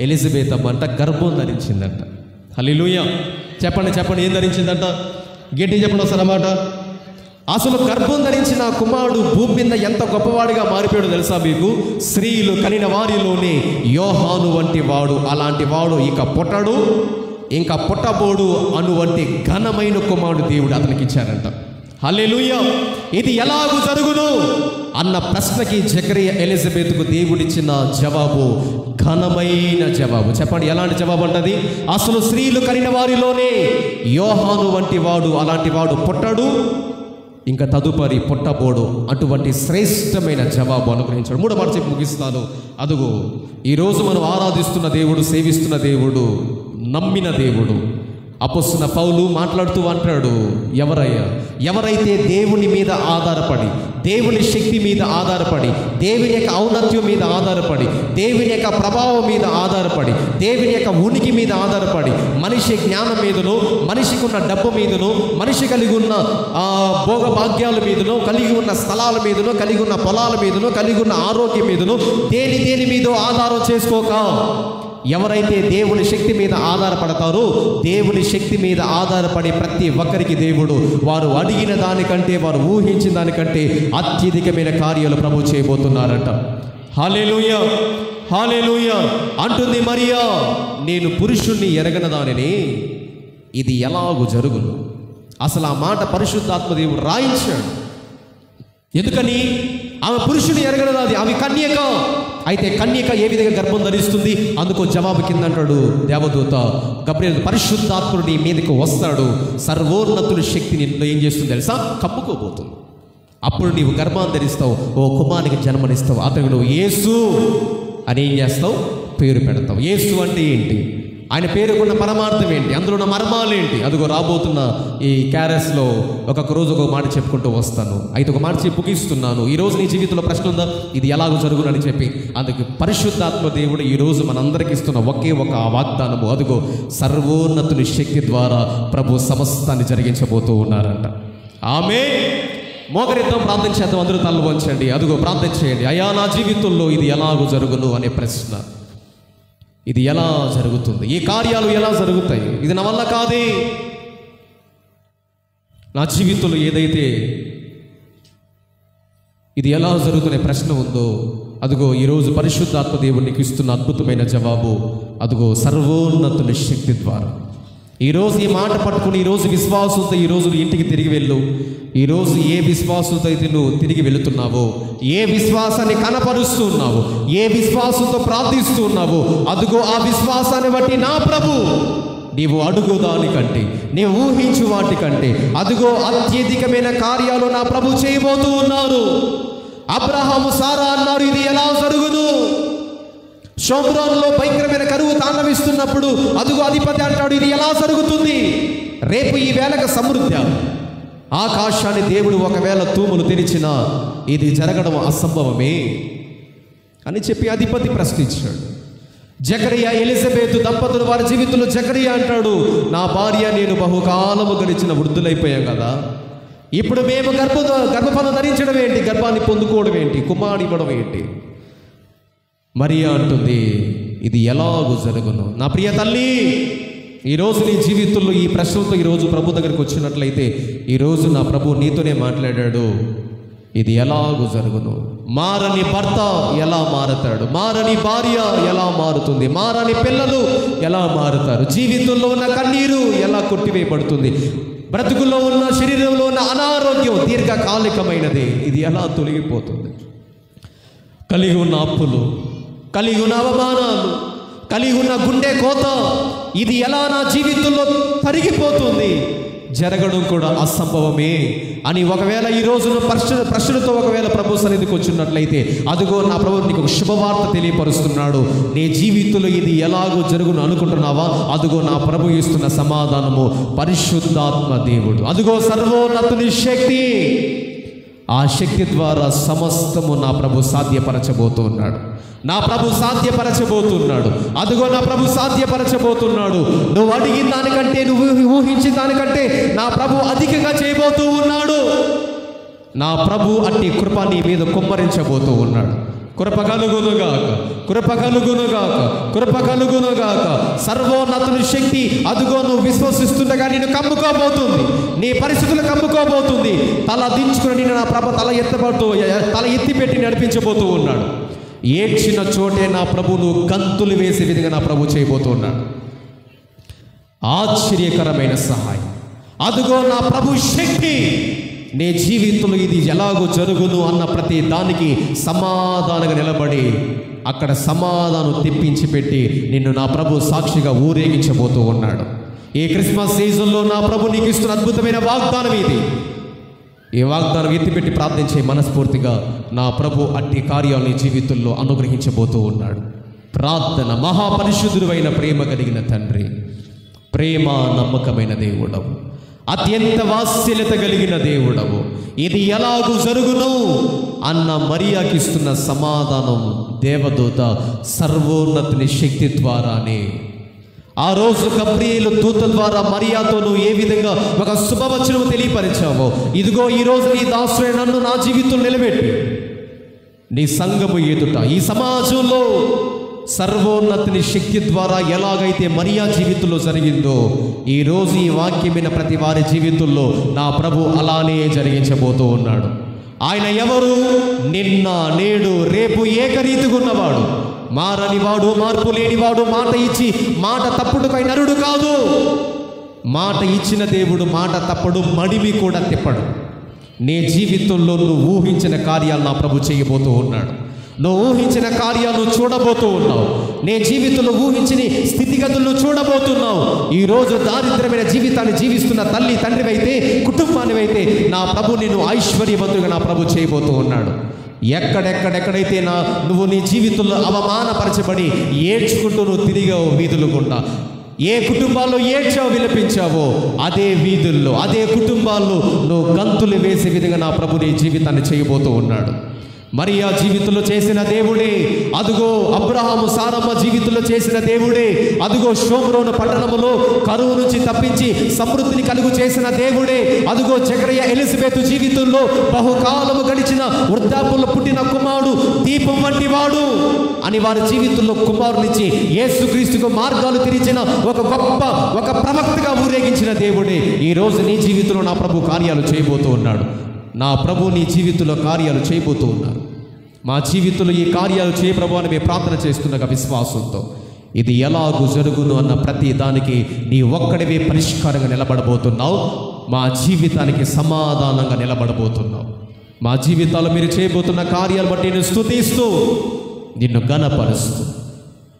Speaker 2: ఎలిజబెత్ అమ్మంట గర్భం ధరించిందంట. హల్లెలూయా. చెప్పండి, ఏం ధరించిందంట? గట్టి చెప్పండి ఒకసారి అన్నమాట. అసలు గర్భం ధరించిన కుమారుడు భూమి మీద ఎంత గొప్పవాడిగా మారిపోయాడు తెలుసా మీకు? స్త్రీలు కనిన వారిలోనే యోహాను వంటి వాడు, అలాంటి వాడు ఇక పుట్టడు, ఇంకా పుట్టబోడు అనువంటి ఘనమైన కుమారుడు దేవుడు అతనికి ఇచ్చారంట. హల్లెలూయా. ఇది ఎలాగూ జరుగును అన్న ప్రశ్నకి జకరియా, ఎలిజబెత్కు దేవుడిచ్చిన జవాబు ఘనమైన జవాబు. చెప్పండి, ఎలాంటి జవాబు అంటది? అసలు స్త్రీలు కనిన వారిలోనే యోహాను వంటి వాడు, అలాంటి వాడు పుట్టడు, ఇంకా తదుపరి పుట్టబోడు, అటువంటి శ్రేష్టమైన జవాబు అనుగ్రహించాడు. 3వ మాట చెప్పి ముగిస్తాను. అదుగో ఈరోజు మనం ఆరాధిస్తున్న దేవుడు, సేవిస్తున్న దేవుడు, నమ్మిన దేవుడు. అపొస్తలుడైన పౌలు మాట్లాడుతూ అంటాడు, ఎవరైతే దేవుని మీద ఆధారపడి, దేవుని శక్తి మీద ఆధారపడి, దేవుని యొక్క ఔన్నత్యం మీద ఆధారపడి, దేవుని యొక్క ప్రభావం మీద ఆధారపడి, దేవుని యొక్క ఉనికి మీద ఆధారపడి, మనిషి జ్ఞానం మీదనో, మనిషికి ఉన్న డబ్బు మీదనో, మనిషి కలిగి ఉన్న భోగభాగ్యాల మీదనో, కలిగి ఉన్న స్థలాల మీదనో, కలిగి ఉన్న పొలాల మీదనో, కలిగి ఉన్న ఆరోగ్యం మీదనో, దేని మీదో ఆధారం చేసుకోక, ఎవరైతే దేవుని శక్తి మీద ఆధారపడతారో, దేవుని శక్తి మీద ఆధారపడి ప్రతి ఒక్కరికి దేవుడు వారు అడిగిన దానికంటే, వారు ఊహించిన దానికంటే అత్యధికమైన కార్యాలు ప్రభు చేయబోతున్నారట. హల్లెలూయా, హల్లెలూయా అంటుంది మరియా, నేను పురుషుణ్ణి ఎరగన దానిని, ఇది ఎలాగూ జరుగును. అసలు ఆ మాట పరిశుద్ధాత్మ దేవుడు రాయించాడు. ఎందుకని? ఆమె పురుషుని ఎరగనది, ఆమె కన్యక. అయితే కన్యక ఏ విధంగా గర్భం ధరిస్తుంది? అందుకో జవాబు కింద అంటాడు దేవదూత గబ్రియలు, పరిశుద్ధాత్ముడు నీ మీదకి వస్తాడు, సర్వోన్నతుని శక్తి నిన్ను ఏం చేస్తుంది తెలుసా? కప్పుకోబోతుంది. అప్పుడు నీవు గర్భాన్ని ధరిస్తావు, ఓ కుమారునికి జన్మనిస్తావు. అతను నువ్వు యేసు అని ఏం చేస్తావు? పేరు పెడతావు. యేసు అంటే ఏంటి? ఆయన పేరుకున్న పరమార్థం ఏంటి? అందులో ఉన్న మర్మాలు ఏంటి? అదిగో రాబోతున్న ఈ క్యారస్లో ఒక్కొక్క రోజు ఒక మాట చెప్పుకుంటూ వస్తాను. అయితే ఒక మాట చెప్పి ముగిస్తున్నాను. ఈరోజు నీ జీవితంలో ప్రశ్న ఉందా? ఇది ఎలాగో జరుగునని చెప్పి. అందుకే పరిశుద్ధాత్మ దేవుడు ఈరోజు మనందరికి ఇస్తున్న ఒకే ఒక వాగ్దానము, అదిగో సర్వోన్నతుని శక్తి ద్వారా ప్రభు సమస్తాన్ని జరిగించబోతూ ఉన్నారంట. ఆమేన్. మోకరిద్దాం, ప్రార్థన చేద్దాం. అందరూ తల వంచండి. అదిగో ప్రార్థన చేయండి. అయ్యా, నా జీవితంలో ఇది ఎలాగో జరుగును అనే ప్రశ్న. ఇది ఎలా జరుగుతుంది? ఈ కార్యాలు ఎలా జరుగుతాయి? ఇది నా వల్ల కాదే. నా జీవితంలో ఏదైతే ఇది ఎలా జరుగుతున్న ప్రశ్న ఉందో, అదిగో ఈరోజు పరిశుద్ధాత్మ దేవుడు నీకు ఇస్తున్న అద్భుతమైన జవాబు, అదిగో సర్వోన్నతుని శక్తి ద్వారా. ఈరోజు ఈ మాట పట్టుకుని ఈరోజు విశ్వాసంతో ఈరోజు ఇంటికి తిరిగి వెళ్ళు. ఈరోజు ఏ విశ్వాసంతో అయితే నువ్వు తిరిగి వెళుతున్నావో, ఏ విశ్వాసాన్ని కనపరుస్తూ ఉన్నావో, ఏ విశ్వాసంతో ప్రార్థిస్తూ ఉన్నావో, అదిగో ఆ విశ్వాసాన్ని బట్టి నా ప్రభు నీవు అడుగు దానికంటే, నీవు ఊహించు వాటికంటే అదిగో అత్యధికమైన కార్యాలు నా ప్రభు చేయబోతూ ఉన్నారు. అబ్రహాము సారా అన్నారు, ఇది ఎలా జరుగును? షోమ్రోన్లో భయంకరమైన కరువు తాండవిస్తున్నప్పుడు అదుగో అధిపతి అంటాడు, ఇది ఎలా జరుగుతుంది? రేపు ఈ వేళకు సమృద్ధి, ఆకాశాన్ని దేవుడు ఒకవేళ తూములు తెరిచినా ఇది జరగడం అసంభవమే అని చెప్పి అధిపతి ప్రశ్నించాడు. జకరియా ఎలిజబెత్ దంపతులు వారి జీవితంలో జకరియా అంటాడు, నా భార్య నేను బహుకాలము గడిచిన వృద్ధులైపోయాం కదా, ఇప్పుడు మేము గర్భఫలం ధరించడం ఏంటి, గర్భాన్ని పొందుకోవడం ఏంటి, కుమారుడు ఇవ్వడం ఏంటి? మరియా అంటుంది, ఇది ఎలాగూ జరుగును? నా ప్రియ తల్లి, ఈరోజు నీ జీవితంలో ఈ ప్రశ్నలతో ఈరోజు ప్రభు దగ్గరికి వచ్చినట్లయితే ఈరోజు నా ప్రభు నీతోనే మాట్లాడాడు. ఇది ఎలాగూ జరుగును? మారని భర్త ఎలా మారుతాడు? మారని భార్య ఎలా మారుతుంది? మారని పిల్లలు ఎలా మారుతారు? జీవితంలో ఉన్న కన్నీరు ఎలా కొట్టివేయబడుతుంది? బ్రతుకుల్లో ఉన్న శరీరంలో ఉన్న అనారోగ్యం దీర్ఘకాలికమైనది, ఇది ఎలా తొలగిపోతుంది? కలిగి ఉన్న అప్పులు, కలిగి ఉన్న అవమానాలు, కలిగి ఉన్న గుండె కోత, ఇది ఎలా నా జీవితంలో తరిగిపోతుంది? జరగడం కూడా అసంభవమే అని ఒకవేళ ఈ రోజున ప్రశ్నలతో ఒకవేళ ప్రభు సన్నిధికి వచ్చినట్లయితే అదిగో నా ప్రభు నీకు ఒక శుభవార్త తెలియపరుస్తున్నాడు. నీ జీవితంలో ఇది ఎలాగో జరుగును అనుకుంటున్నావా? అదిగో నా ప్రభు ఇస్తున్న సమాధానము పరిశుద్ధాత్మ దేవుడు, అదిగో సర్వోన్నతుని శక్తి. ఆ శక్తి ద్వారా సమస్తము నా ప్రభు సాధ్యపరచబోతున్నాడు. నా ప్రభు సాధ్యపరచబోతున్నాడు. అదిగో నా ప్రభు సాధ్యపరచబోతున్నాడు. నువ్వు అడిగిన దానికంటే, నువ్వు ఊహించిన దానికంటే నా ప్రభు అధికంగా చేయబోతూ ఉన్నాడు. నా ప్రభు అట్టి కృప నీ మీద కుమ్మరించబోతూ ఉన్నాడు. కృప కలుగునుగాక, కృప కలుగునుగాక, కృప కలుగునుగాక. సర్వోన్నతుని శక్తి అదిగో నువ్వు విశ్వసిస్తుండగా నేను కమ్ముకోబోతుంది, నీ పరిస్థితులు కమ్ముకోబోతుంది. తల దించుకుని నేను నా ప్రభు తల ఎత్తిపెట్టి నడిపించబోతూ ఉన్నాడు. ఏడ్చిన చోటే నా ప్రభును గంతులు వేసే విధంగా నా ప్రభు చేయబోతూ ఉన్నాడు. ఆశ్చర్యకరమైన సహాయం, అదిగో నా ప్రభు శక్తి. నీ జీవితంలో ఇది ఎలాగో జరుగును అన్న ప్రతి దానికి సమాధానంగా నిలబడి అక్కడ సమాధానం తెప్పించి పెట్టి నిన్ను నా ప్రభు సాక్షిగా ఊరేగించబోతూ ఉన్నాడు. ఈ క్రిస్మస్ సీజన్లో నా ప్రభు నీకు ఇస్తున్న అద్భుతమైన వాగ్దానం ఇది. ఈ వాగ్దానం ఎత్తిపెట్టి ప్రార్థించే మనస్ఫూర్తిగా నా ప్రభు అట్టి కార్యాలని జీవితంలో అనుగ్రహించబోతూ ఉన్నాడు. ప్రార్థన. మహాపరిశుద్ధుడైన ప్రేమ కలిగిన తండ్రి, ప్రేమ నమ్మకమైన దేవుడవు, అత్యంత వాత్సల్యత కలిగిన దేవుడవు, ఇది ఎలాగూ జరుగును అన్న మరియాకి ఇస్తున్న సమాధానం దేవదూత సర్వోన్నతుని శక్తి ద్వారానే. ఆ రోజు గబ్రియేలు దూత ద్వారా మరియాతో నువ్వు ఏ విధంగా ఒక శుభవచనం తెలియపరిచావో, ఇదిగో ఈరోజు నీ దాసుడే నన్ను నా జీవితంలో నిలబెట్టి నీ సంఘము ఎదుట ఈ సమాజంలో సర్వోన్నతుని శక్తి ద్వారా ఎలాగైతే మరియా జీవితంలో జరిగిందో ఈరోజు ఈ వాక్యమైన ప్రతి వారి జీవితంలో నా ప్రభు అలానే జరిగించబోతూ ఉన్నాడు. ఆయన ఎవరు? నిన్న నేడు రేపు ఏకరీతిగా ఉన్నవాడు, మారనివాడు, మార్పు లేనివాడు, మాట ఇచ్చి మాట తప్పుడుకై నరుడు కాదు. మాట ఇచ్చిన దేవుడు మాట తప్పడు, మడిమి కూడా తిప్పడు. నీ జీవితంలో నువ్వు ఊహించిన కార్యాలు నా ప్రభు చేయబోతూ ఉన్నాడు. నువ్వు ఊహించిన కార్యాలు చూడబోతూ ఉన్నావు. నీ జీవితంలో ఊహించిన స్థితిగతులను చూడబోతున్నావు. ఈరోజు దారిద్ర్యమైన జీవితాన్ని జీవిస్తున్న తల్లి తండ్రివైతే, కుటుంబానివైతే నా ప్రభు నిన్ను ఐశ్వర్యవంతుడిగా నా ప్రభు చేయబోతూ ఉన్నాడు. ఎక్కడెక్కడెక్కడైతే నువ్వు నీ జీవితంలో అవమానపరచబడి ఏడ్చుకుంటూ నువ్వు తిరిగావు వీధులు గుండా, ఏ కుటుంబాల్లో ఏడ్చావు విలపించావో అదే వీధుల్లో అదే కుటుంబాల్లో నువ్వు గంతులు వేసే విధంగా నా ప్రభు నీ జీవితాన్ని చేయబోతూ ఉన్నాడు. మరియా జీవితంలో చేసిన దేవుడే, అదుగో అబ్రహాము సారమ్మ జీవితంలో చేసిన దేవుడే, అదుగో షోమ్రోను పట్టణములో కరువు నుంచి తప్పించి సమృద్ధిని కలుగు చేసిన దేవుడే, అదుగో జకరియా ఎలిజబెత్ జీవితంలో బహుకాలము గడిచిన వృద్ధాప్యంలో పుట్టిన కుమారుడు దీపం వంటి వాడు అని వారి జీవితంలో కుమారునిచ్చి యేసుక్రీస్తుకు మార్గాలు తెరిచిన ఒక ప్రవక్తగా ఊరేగించిన దేవుడే ఈ రోజు నీ జీవితంలో నా ప్రభు కార్యాలు చేయబోతూ ఉన్నాడు. నా ప్రభు నీ జీవితంలో కార్యాలు చేయబోతూ ఉన్నారు. మా జీవితంలో ఈ కార్యాలు చేయ ప్రభు అని మేము ప్రార్థన చేస్తున్న విశ్వాసంతో ఇది ఎలాగూ జరుగును అన్న ప్రతి దానికి నీ ఒక్కడివే పరిష్కారంగా నిలబడబోతున్నావు. మా జీవితానికి సమాధానంగా నిలబడబోతున్నావు. మా జీవితాల్లో మీరు చేయబోతున్న కార్యాలు బట్టి నేను స్తుతిస్తూ నిన్ను ఘనపరుస్తూ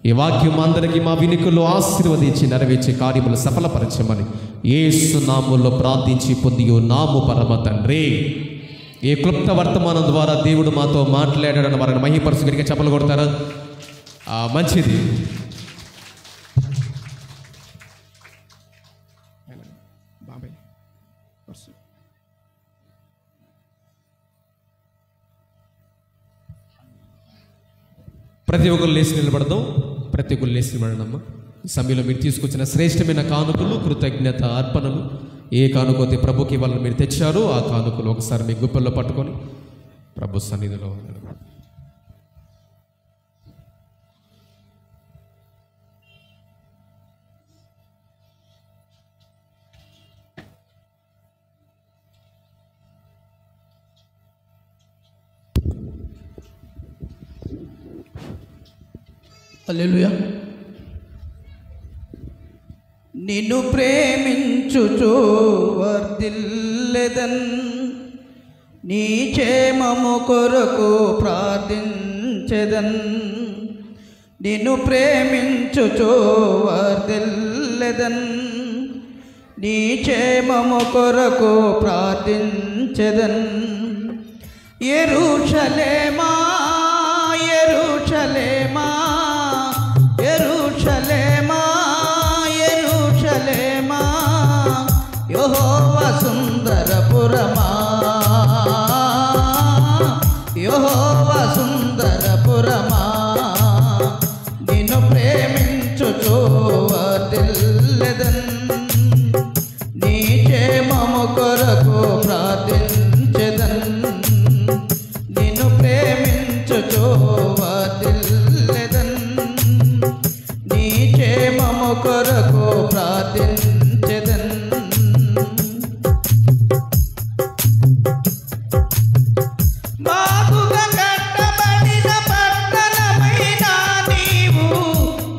Speaker 2: ఈ వాక్యం అందరికీ మా వినికుల్లో ఆశీర్వదించి నెరవేర్చే కార్యములు సఫలపరచమని యేసు నామములో ప్రార్థించి పొందియో నాము పరమ తండ్రి. ఈ క్లుప్త వర్తమానం ద్వారా దేవుడు మాతో మాట్లాడాడని వారిని మహిపరుసు గట్టిగా చెప్పలు కొడతారా? మంచిది. ప్రతి ఒక్కరు లేచి నిలబడదాం. ప్రతి ఒక్కరు లేచి నిలబడమ్మా. ఈ సమయంలో మీరు తీసుకొచ్చిన శ్రేష్టమైన కానుకలు, కృతజ్ఞత అర్పణలు, ఏ కానుకైతే ప్రభుకి వాళ్ళని మీరు తెచ్చారో ఆ కానుకలు ఒకసారి మీ గుప్పల్లో పట్టుకొని ప్రభు సన్నిధిలో నిలబడండి.
Speaker 3: హల్లెలూయా. నిన్ను ప్రేమించుచు వర్ధిల్లెదన్, నీ క్షేమము కొరకు ప్రార్థించెదన్. నిన్ను ప్రేమించుచు వర్ధిల్లెదన్, నీ క్షేమము కొరకు ప్రార్థించెదన్. యెరూషలేమా యెరూషలేమా యెరూషలేమా యెరూషలేమా, యెహోవా సుందరపురమా యెహోవా సుందరపురమా, నిన్ను ప్రేమించుచు వర్ధిల్లెదన్, నీ క్షేమము కొరకు ప్రార్థించెదన్. నిన్ను ప్రేమించుచు వర్ధిల్లెదన్, నీ క్షేమము కొరకు ప్రార్థించెదన్. బాగుగా కట్టబడిన పట్టణమైన నీవు,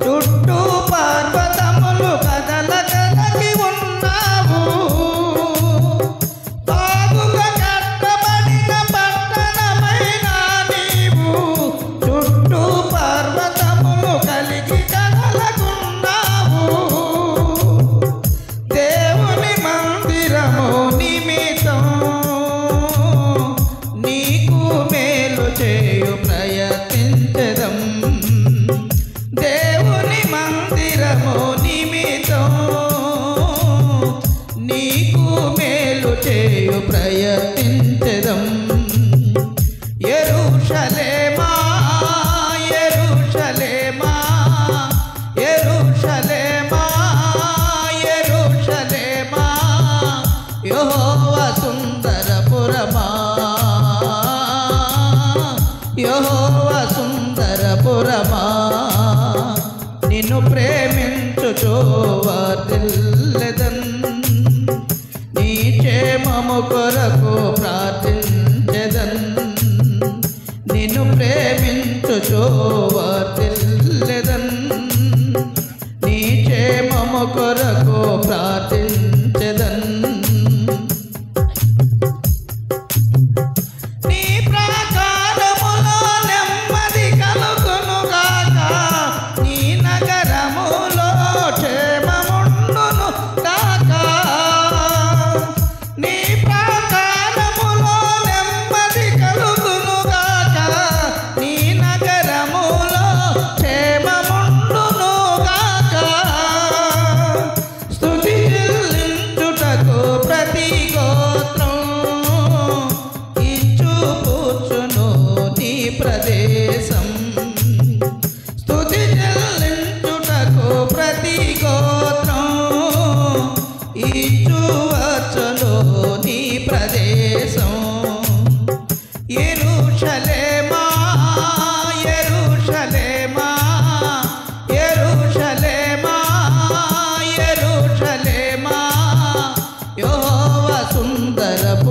Speaker 3: చుట్టూ పర్వతములు కదలగలగి ఉన్నావు. బాగుగా కట్టబడిన పట్టణమైన నీవు, చుట్టూ పర్వతములు కలిగి కదలగున్నావు. దేవుని మందిరము నిమిత్తం నీకు మేలు చేయు ప్రయత్నించెదం. దేవుని మందిరము నిమిత్తం నీకు మేలు చేయు ప్రయత్నించెదం. యెరూషలేమా యెరూషలేమా యెరూషలేమా యెరూషలేమా, యెహోవా సుందరపురమా యెహోవా సుందరపురమా, నిన్ను ప్రేమించుచు వర్ధిల్లెదన్, నీ క్షేమము కొరకు ప్రార్థించెదన్. నిన్ను ప్రేమించుచు వర్ధిల్లెదన్, నీ క్షేమము కొరకు ప్రార్థించెదన్. నీ ప్రాకారములో నెమ్మది కలుగునుగాక, నీ నగరములో క్షేమముండును గాక. నీ ప్రాకారములో నెమ్మది కలుగునుగాక, నీ నగరములో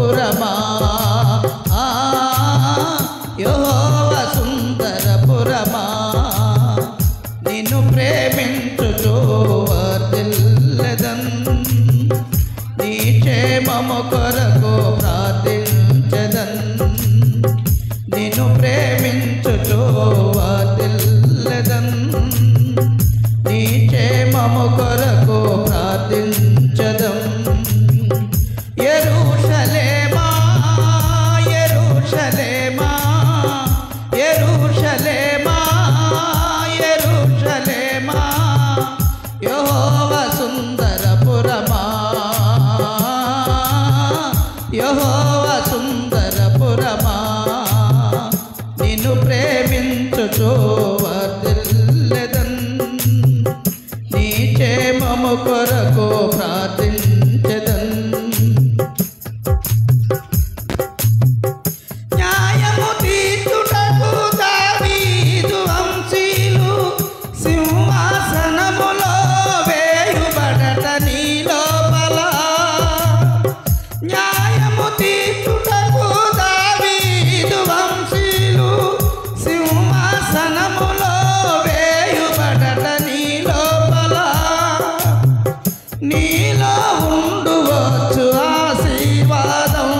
Speaker 3: పురమా, యెహోవా సుందర పురమా, నిన్ను ప్రేమించుచు వర్ధిల్లెదన్, నీ క్షేమము కొరకు ప్రార్థించెదన్, నిన్ను ప్రేమించుచు వర్ధిల్లెదన్, నీ క్షేమము కొరకు ప్రార్థించెదన్. యెరూషలేమా యెరూషలేమా యెరూషలేమా యెరూషలేమా, యెహోవా సుందర పురమా, యెహోవా సుందర పురమా, నిన్ను ప్రేమించుచు వర్ధిల్లెదన్, నీ క్షేమము కొరకు ప్రార్థించెదన్. న్యాయము తీర్చుటకు దావీదు వంశీయులు సింహాసనములో వేయుబడట నీ లోపల, న్యాయము తీర్చుటకు దావీదు వంశీయులు సింహాసనములో వేయుబడట నీ లోపల, నీలో ఉండువచ్చు ఆశీర్వాదం,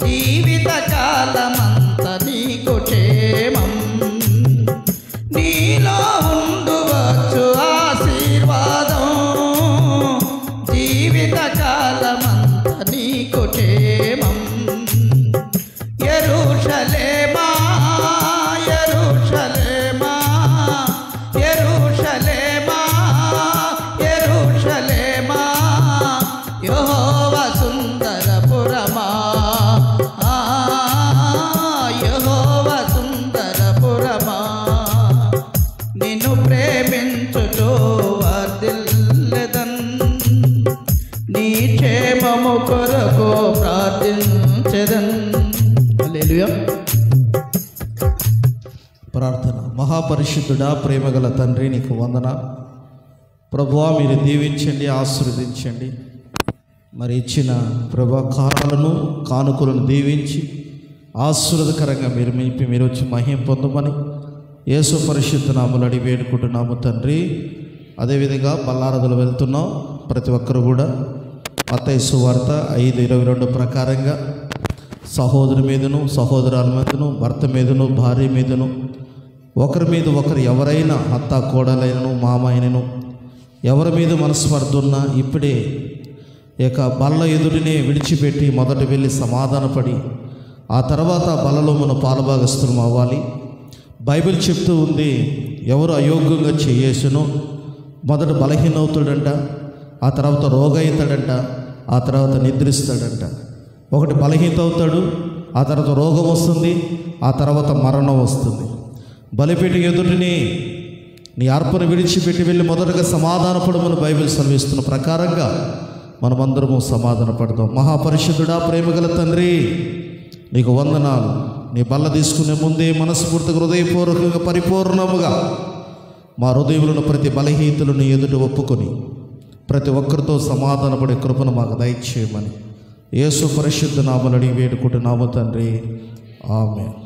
Speaker 3: జీవిత కాలమంత నీకు క్షేమం, నీలో ఉండువచ్చు ఆశీర్వాదం, జీవిత కాలమంత నీకు క్షేమం. యెరూషలేమా యెరూషలేమా యెరూషలేమా యెరూషలేమా, యెహోవా సుందర పురమా, యెహోవా సుందర పురమా, నిన్ను ప్రేమించుచు వర్ధిల్లెదన్, నీ క్షేమము కొరకు ప్రార్థించెదన్. హల్లెలూయా.
Speaker 4: ప్రార్థన. మహాపరిశుద్ధుడా, ప్రేమగల తండ్రి, నీకు వందన. ప్రభువా, మీరు దీవించండి, ఆశీర్వదించండి. మరి ఇచ్చిన ప్రభా కారాలను కానుకలను దీవించి ఆశీర్వదకరంగా మీరు వచ్చి మహిమ పొందమని యేసు పరిశుద్ధ నామములో అడిగి వేడుకుంటున్నాము తండ్రి. అదేవిధంగా బల్లారదులు వెళ్తున్నాం. ప్రతి ఒక్కరు కూడా మత్తయి సువార్త 5:22 ప్రకారంగా సహోదరు మీదను సహోదరాల మీదను భర్త మీదను భార్య మీదను ఒకరి మీద ఒకరు ఎవరైనా అత్త కోడలైనను మామైనను ఎవరి మీద మనస్పర్ధ ఉన్నా ఇప్పుడే ఇక బల్ల ఎదుటినే విడిచిపెట్టి మొదట వెళ్ళి సమాధానపడి ఆ తర్వాత బలలో మనం పాలుభాగస్తులం అవ్వాలి. బైబిల్ చెప్తూ ఉంది, ఎవరు అయోగ్యంగా చేయేసునో మొదట బలహీనవుతాడంట, ఆ తర్వాత రోగయితాడంట, ఆ తర్వాత నిద్రిస్తాడంట. ఒకటి బలహీనత అవుతాడు, ఆ తర్వాత రోగం వస్తుంది, ఆ తర్వాత మరణం వస్తుంది. బలిపీఠం ఎదుటిని నీ అర్పణ విడిచిపెట్టి వెళ్ళి మొదటగా సమాధానపడమని బైబిల్ సెలవిస్తున్న ప్రకారంగా మనమందరము సమాధాన పడదాం. మహాపరిశుద్ధుడా, ప్రేమగల తండ్రి, నీకు వందనాలు. నీ బల్ల తీసుకునే ముందే మనస్ఫూర్తిగా హృదయపూర్వకంగా పరిపూర్ణముగా మా హృదయంలో ప్రతి బలహీనతలను ఎదుట ఒప్పుకొని ప్రతి ఒక్కరితో సమాధానపడే కృపను మాకు దయచేయమని యేసు పరిశుద్ధ నామములో అడిగి వేడుకుంటున్నాము తండ్రి. ఆమేన్.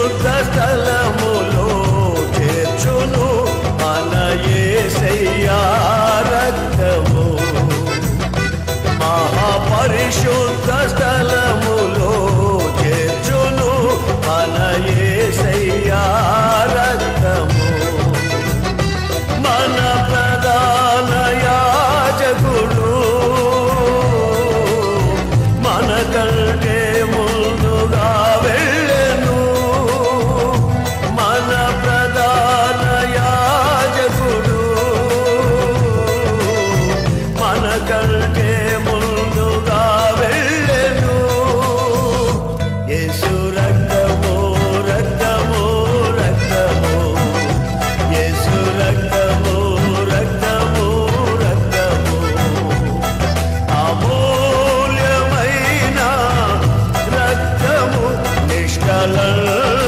Speaker 5: పరిశుద్ధ స్థలములో చేర్చును మన యేసయ్యా రక్తము. మహాపరిశుద్ధ స్థలములో చేర్చును మన యేసయ్యా రక్తము. మన ప్రధాన యాజకుడు మనకంటే ముందుగా వెళ్ళెను. మన ప్రధాన యాజకుడు మనకంటే ముందుగా వెళ్ళెను. యేసు రక్తము రక్తము రక్తము, యేసు రక్తము రక్తము రక్తము, అమూల్యమైన రక్తము, నిష్కళంకమైన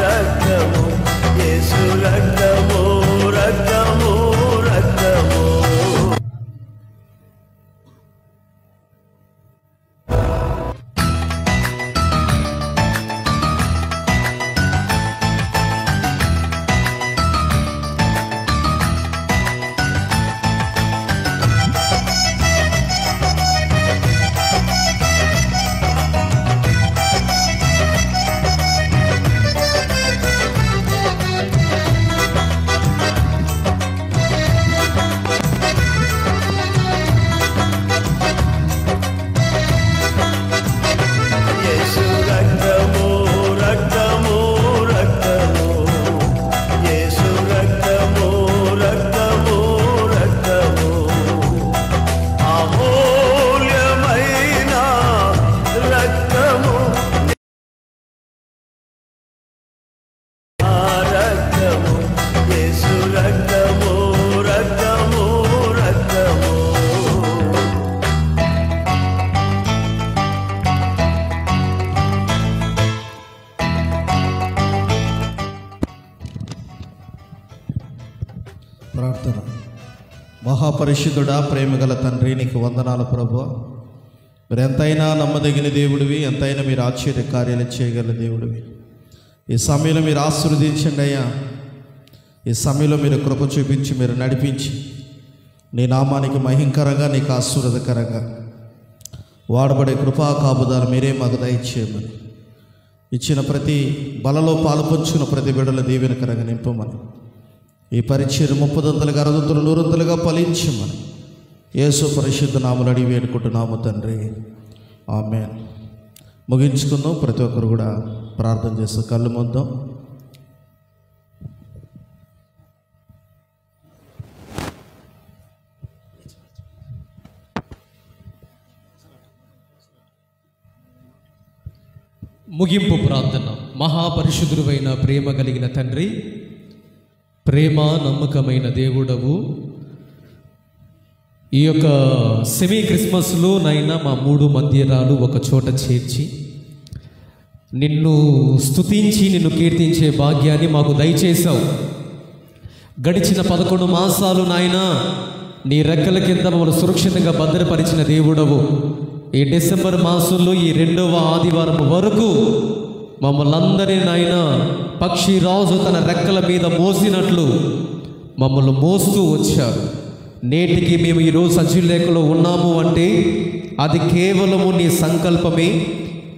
Speaker 5: రక్తము, యేసు రక్తము రక్తము రక్తము. యేసు రక్తము రక్తము రక్తము, యేసు రక్తము రక్తము రక్తము, అమూల్యమైన రక్తము, రక్తము, యేసు రక్తము రక్తము రక్తము.
Speaker 4: ప్రార్థన. మహాపరిశుద్ధుడా, ప్రేమగల తండ్రి, నీకు వందనాలు ప్రభువా. మీరు ఎంతైనా నమ్మదగిన దేవుడివి, ఎంతైనా మీరు ఆశ్చర్య కార్యాలు చేయగల దేవుడివి. ఈ సమయంలో మీరు ఆశీర్వదించండి అయ్యా. ఈ సమయంలో మీరు కృప చూపించి మీరు నడిపించి నీ నామానికి మహింకరంగా, నీకు ఆశీర్వదకరంగా వాడబడే కృపా కాపుదాలు మీరే మాకు దయచేయమని, ఇచ్చిన ప్రతి బలలో పాలుపంచుకున్న ప్రతి బిడ్డల దీవెనకరంగా నింపమని, ఈ పరిచయం 30 60 100 ఫలించమని యేసు పరిశుద్ధ నామములో అడిగి వేడుకుంటున్నాము తండ్రి. ఆమేన్. ముగించుకుందాం. ప్రతి ఒక్కరు కూడా ప్రార్థన చేస్తూ కళ్ళు మూద్దాం.
Speaker 2: ముగింపు ప్రార్థన. మహాపరిశుద్ధుడైన ప్రేమ కలిగిన తండ్రి, ప్రేమ నమ్మకమైన దేవుడవు, ఈ యొక్క సెమీ క్రిస్మస్లో నైనా మా 3 మందిరాలు ఒక చోట చేర్చి నిన్ను స్తుతించి నిన్ను కీర్తించే భాగ్యాన్ని మాకు దయచేశావు. గడిచిన 11 మాసాలు నాయనా నీ రెక్కల కింద మమ్మల్ని సురక్షితంగా భద్రపరిచిన దేవుడవు. ఈ డిసెంబర్ మాసంలో ఈ 2వ ఆదివారం వరకు మమ్మల్ని అందరినీ నాయనా పక్షిరాజు తన రెక్కల మీద మోసినట్లు మమ్మల్ని మోస్తూ వచ్చారు. నేటికి మేము ఈరోజు సజీలేఖలో ఉన్నాము అంటే అది కేవలము నీ సంకల్పమే,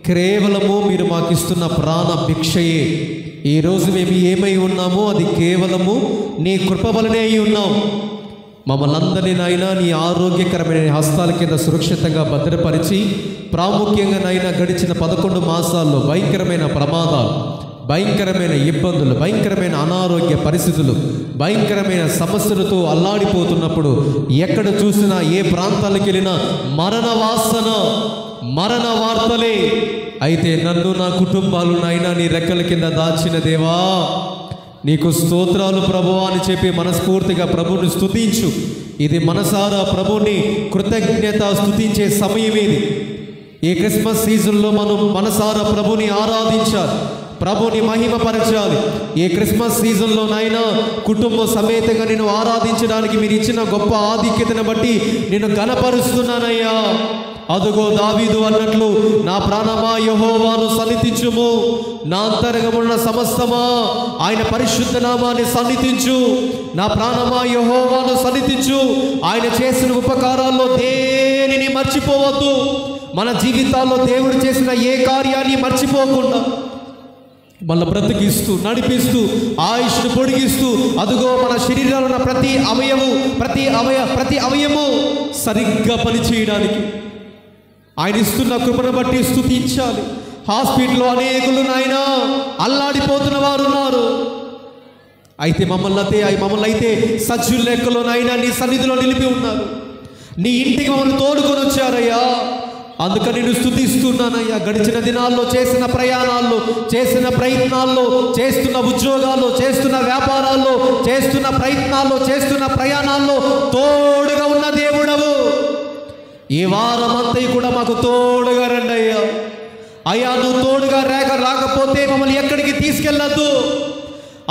Speaker 2: కేవలము మీరు మాకు ఇస్తున్న ప్రాణ భిక్షయే. ఈరోజు మేము ఏమై ఉన్నామో అది కేవలము నీ కృప వలనే అయి ఉన్నాం. మమ్మల్ని అందరినీ నాయనా నీ ఆరోగ్యకరమైన హస్తాల కింద సురక్షితంగా భద్రపరిచి, ప్రాముఖ్యంగా నాయనా గడిచిన 11 మాసాల్లో భయంకరమైన ప్రమాదాలు, భయంకరమైన ఇబ్బందులు, భయంకరమైన అనారోగ్య పరిస్థితులు, భయంకరమైన సమస్యలతో అల్లాడిపోతున్నప్పుడు ఎక్కడ చూసినా ఏ ప్రాంతాలకు వెళ్ళినా మరణ వాసన, మరణ వార్తలే. అయితే నన్ను నా కుటుంబాలు నాయనా నీ రెక్కల కింద దాచిన దేవా, నీకు స్తోత్రాలు ప్రభువా అని చెప్పి మనస్ఫూర్తిగా ప్రభుని స్తుతించు. ఇది మనసారా ప్రభుని కృతజ్ఞత స్తుతించే సమయం ఇది. ఈ క్రిస్మస్ సీజన్లో మనం మనసారా ప్రభుని ఆరాధించాలి, ప్రభుని మహిమపరచాలి. ఈ క్రిస్మస్ సీజన్లో నాయనా కుటుంబ సమేతంగా నేను ఆరాధించడానికి మీరు ఇచ్చిన గొప్ప ఆధిక్యతను బట్టి నేను ఘనపరుస్తున్నానయ్యా. అదుగో దావీదు అన్నట్లు నా ప్రాణమా యెహోవాను సన్నిధించుము, నా అంతరంగమున్న సమస్తమా ఆయన పరిశుద్ధ నామాన్ని సన్నిధించు. నా ప్రాణమా యెహోవాను సన్నిధించు. ఆయన చేసిన ఉపకారాల్లో దేనిని మర్చిపోవద్దు. మన జీవితాల్లో దేవుడు చేసిన ఏ కార్యాన్ని మర్చిపోకుండా మళ్ళీ బ్రతికిస్తూ నడిపిస్తూ ఆయుష్ను పొడిగిస్తూ అదుగో మన శరీరంలో ఉన్న ప్రతి అవయము సరిగ్గా పనిచేయడానికి ఆయన ఇస్తున్న కృపను బట్టి స్తుతించాలి. హాస్పిటల్లో అనేకులు నాయన అల్లాడిపోతున్న వారు ఉన్నారు. అయితే మమ్మల్ని అయితే సజ్జుల లెక్కలో నాయన నీ సన్నిధిలో నిలిపి ఉన్నారు. నీ ఇంటికి మమ్మల్ని తోడుకొని వచ్చారయ్యా. అందుకని నేను స్తుతిస్తున్నానయ్యా. గడిచిన దినాల్లో చేసిన ప్రయాణాల్లో, చేసిన ప్రయత్నాల్లో, చేస్తున్న ఉద్యోగాల్లో, చేస్తున్న వ్యాపారాల్లో, చేస్తున్న ప్రయత్నాల్లో, చేస్తున్న ప్రయాణాల్లో తోడుగా ఉన్న దేవుడవు. ఈ వారమంతా కూడా మాకు తోడుగా రండి అయ్యా. అయ్యా నువ్వు తోడుగా రాకపోతే మమ్మల్ని ఎక్కడికి తీసుకెళ్ళద్దు.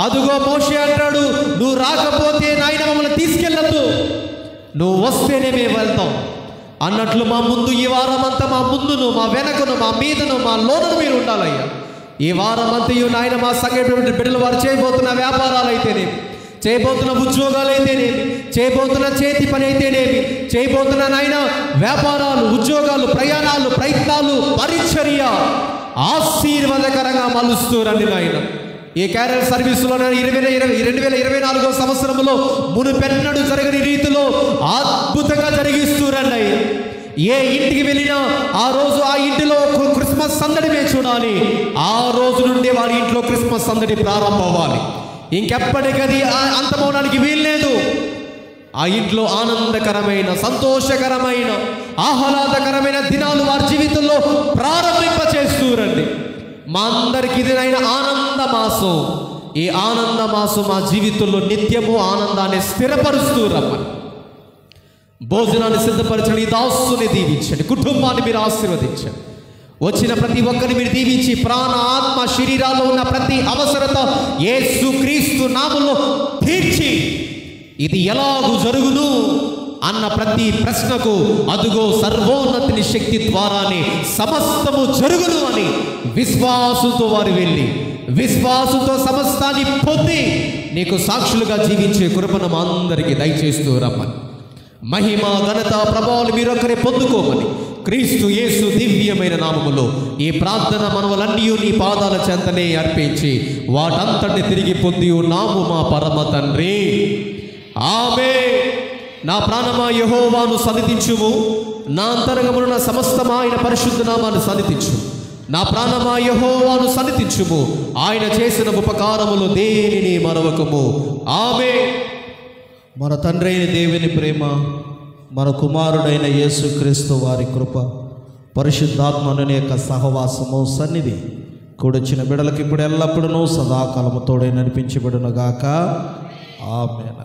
Speaker 2: అదుగో మోషే అంటాడు, నువ్వు రాకపోతే నాయన మమ్మల్ని తీసుకెళ్ళద్దు, నువ్వు వస్తేనే మేము వెళ్తాం అన్నట్లు మా ముందు ఈ వారమంతా మా ముందును, మా వెనకను, మా మీదను, మా లోనను మీరు ఉండాలయ్యా. ఈ వారమంతయు నాయన మా సంఘటన బిడ్డలు వారు చేయబోతున్న వ్యాపారాలు అయితేనేమి, చేయబోతున్న ఉద్యోగాలు అయితేనేమి, చేయబోతున్న చేతి పని అయితేనేమి, చేయబోతున్న నాయన వ్యాపారాలు, ఉద్యోగాలు, ప్రయాణాలు, ప్రయత్నాలు, పరిచర్య ఆశీర్వాదకరంగా మలుస్తూ రండి నాయన. ఈ క్యారల్ సర్వీసులో 2024 సంవత్సరంలో మునుపెన్నడు జరగని రీతిలో అద్భుతంగా జరిగిస్తూ రండి. ఏ ఇంటికి వెళ్ళినా ఆ రోజు ఆ ఇంటిలో క్రిస్మస్ సందడి మేము చూడాలి. ఆ రోజు నుండి వారి ఇంట్లో క్రిస్మస్ సందడి ప్రారంభం అవ్వాలి. ఇంకెప్పటికది అంతమవడానికి వీల్లేదు. ఆ ఇంట్లో ఆనందకరమైన, సంతోషకరమైన, ఆహ్లాదకరమైన దినాలు వారి జీవితంలో ప్రారంభింపచేస్తూ రండి. మా అందరికి ఇదైన ఆనంద మాసం. ఈ ఆనంద మాసం మా జీవితంలో నిత్యము ఆనందాన్ని స్థిరపరుస్తూ రమ్మని. భోజనాన్ని సిద్ధపరచండి. దాసుని దీవించండి. కుటుంబాన్ని మీరు ఆశీర్వదించండి. వచ్చిన ప్రతి ఒక్కరిని మీరు దీవించి ప్రాణ, ఆత్మ, శరీరాల్లో ఉన్న ప్రతి అవసరత యేసుక్రీస్తు నామములో తీర్చి ఇది ఎలాగూ జరుగును అన్న ప్రతి ప్రశ్నకు అదుగో సర్వోన్నతిని శక్తి ద్వారానే సమస్తము జరుగును అని విశ్వాసంతో వారు వెళ్ళి విశ్వాసంతో సమస్తాన్ని పొంది నీకు సాక్షులుగా జీవించే కృపను మా అందరికీ దయచేస్తూ రమ్మని. మహిమ, ఘనత, ప్రభావాలు మీరొక్కరే పొందుకోమని క్రీస్తు యేసు దివ్యమైన నామములో ఈ ప్రార్థన మనవలన్నీ నీ పాదాల చెంతనే అర్పించి వాటంతటిని తిరిగి పొంది ఉన్నాము మా పరమ తండ్రి. ఆమేన్. నా ప్రాణమా యెహోవాను సన్నిధించుము, నా అంతరంగమున సమస్తమా ఆయన పరిశుద్ధ నామాన్ని సన్నిధించు. నా ప్రాణమా యెహోవాను సన్నిధించుము, ఆయన చేసిన ఉపకారములు దేనిని మరవకము. ఆమేన్.
Speaker 4: మన తండ్రి అయిన దేవుని ప్రేమ, మన కుమారుడైన యేసుక్రీస్తు వారి కృప, పరిశుద్ధాత్మని యొక్క సహవాసము, సన్నిధి కూడొచ్చిన బిడలకు ఇప్పుడు ఎల్లప్పుడూ సదాకాలము తోడై నడిపించబడునుగాక. ఆమేన్.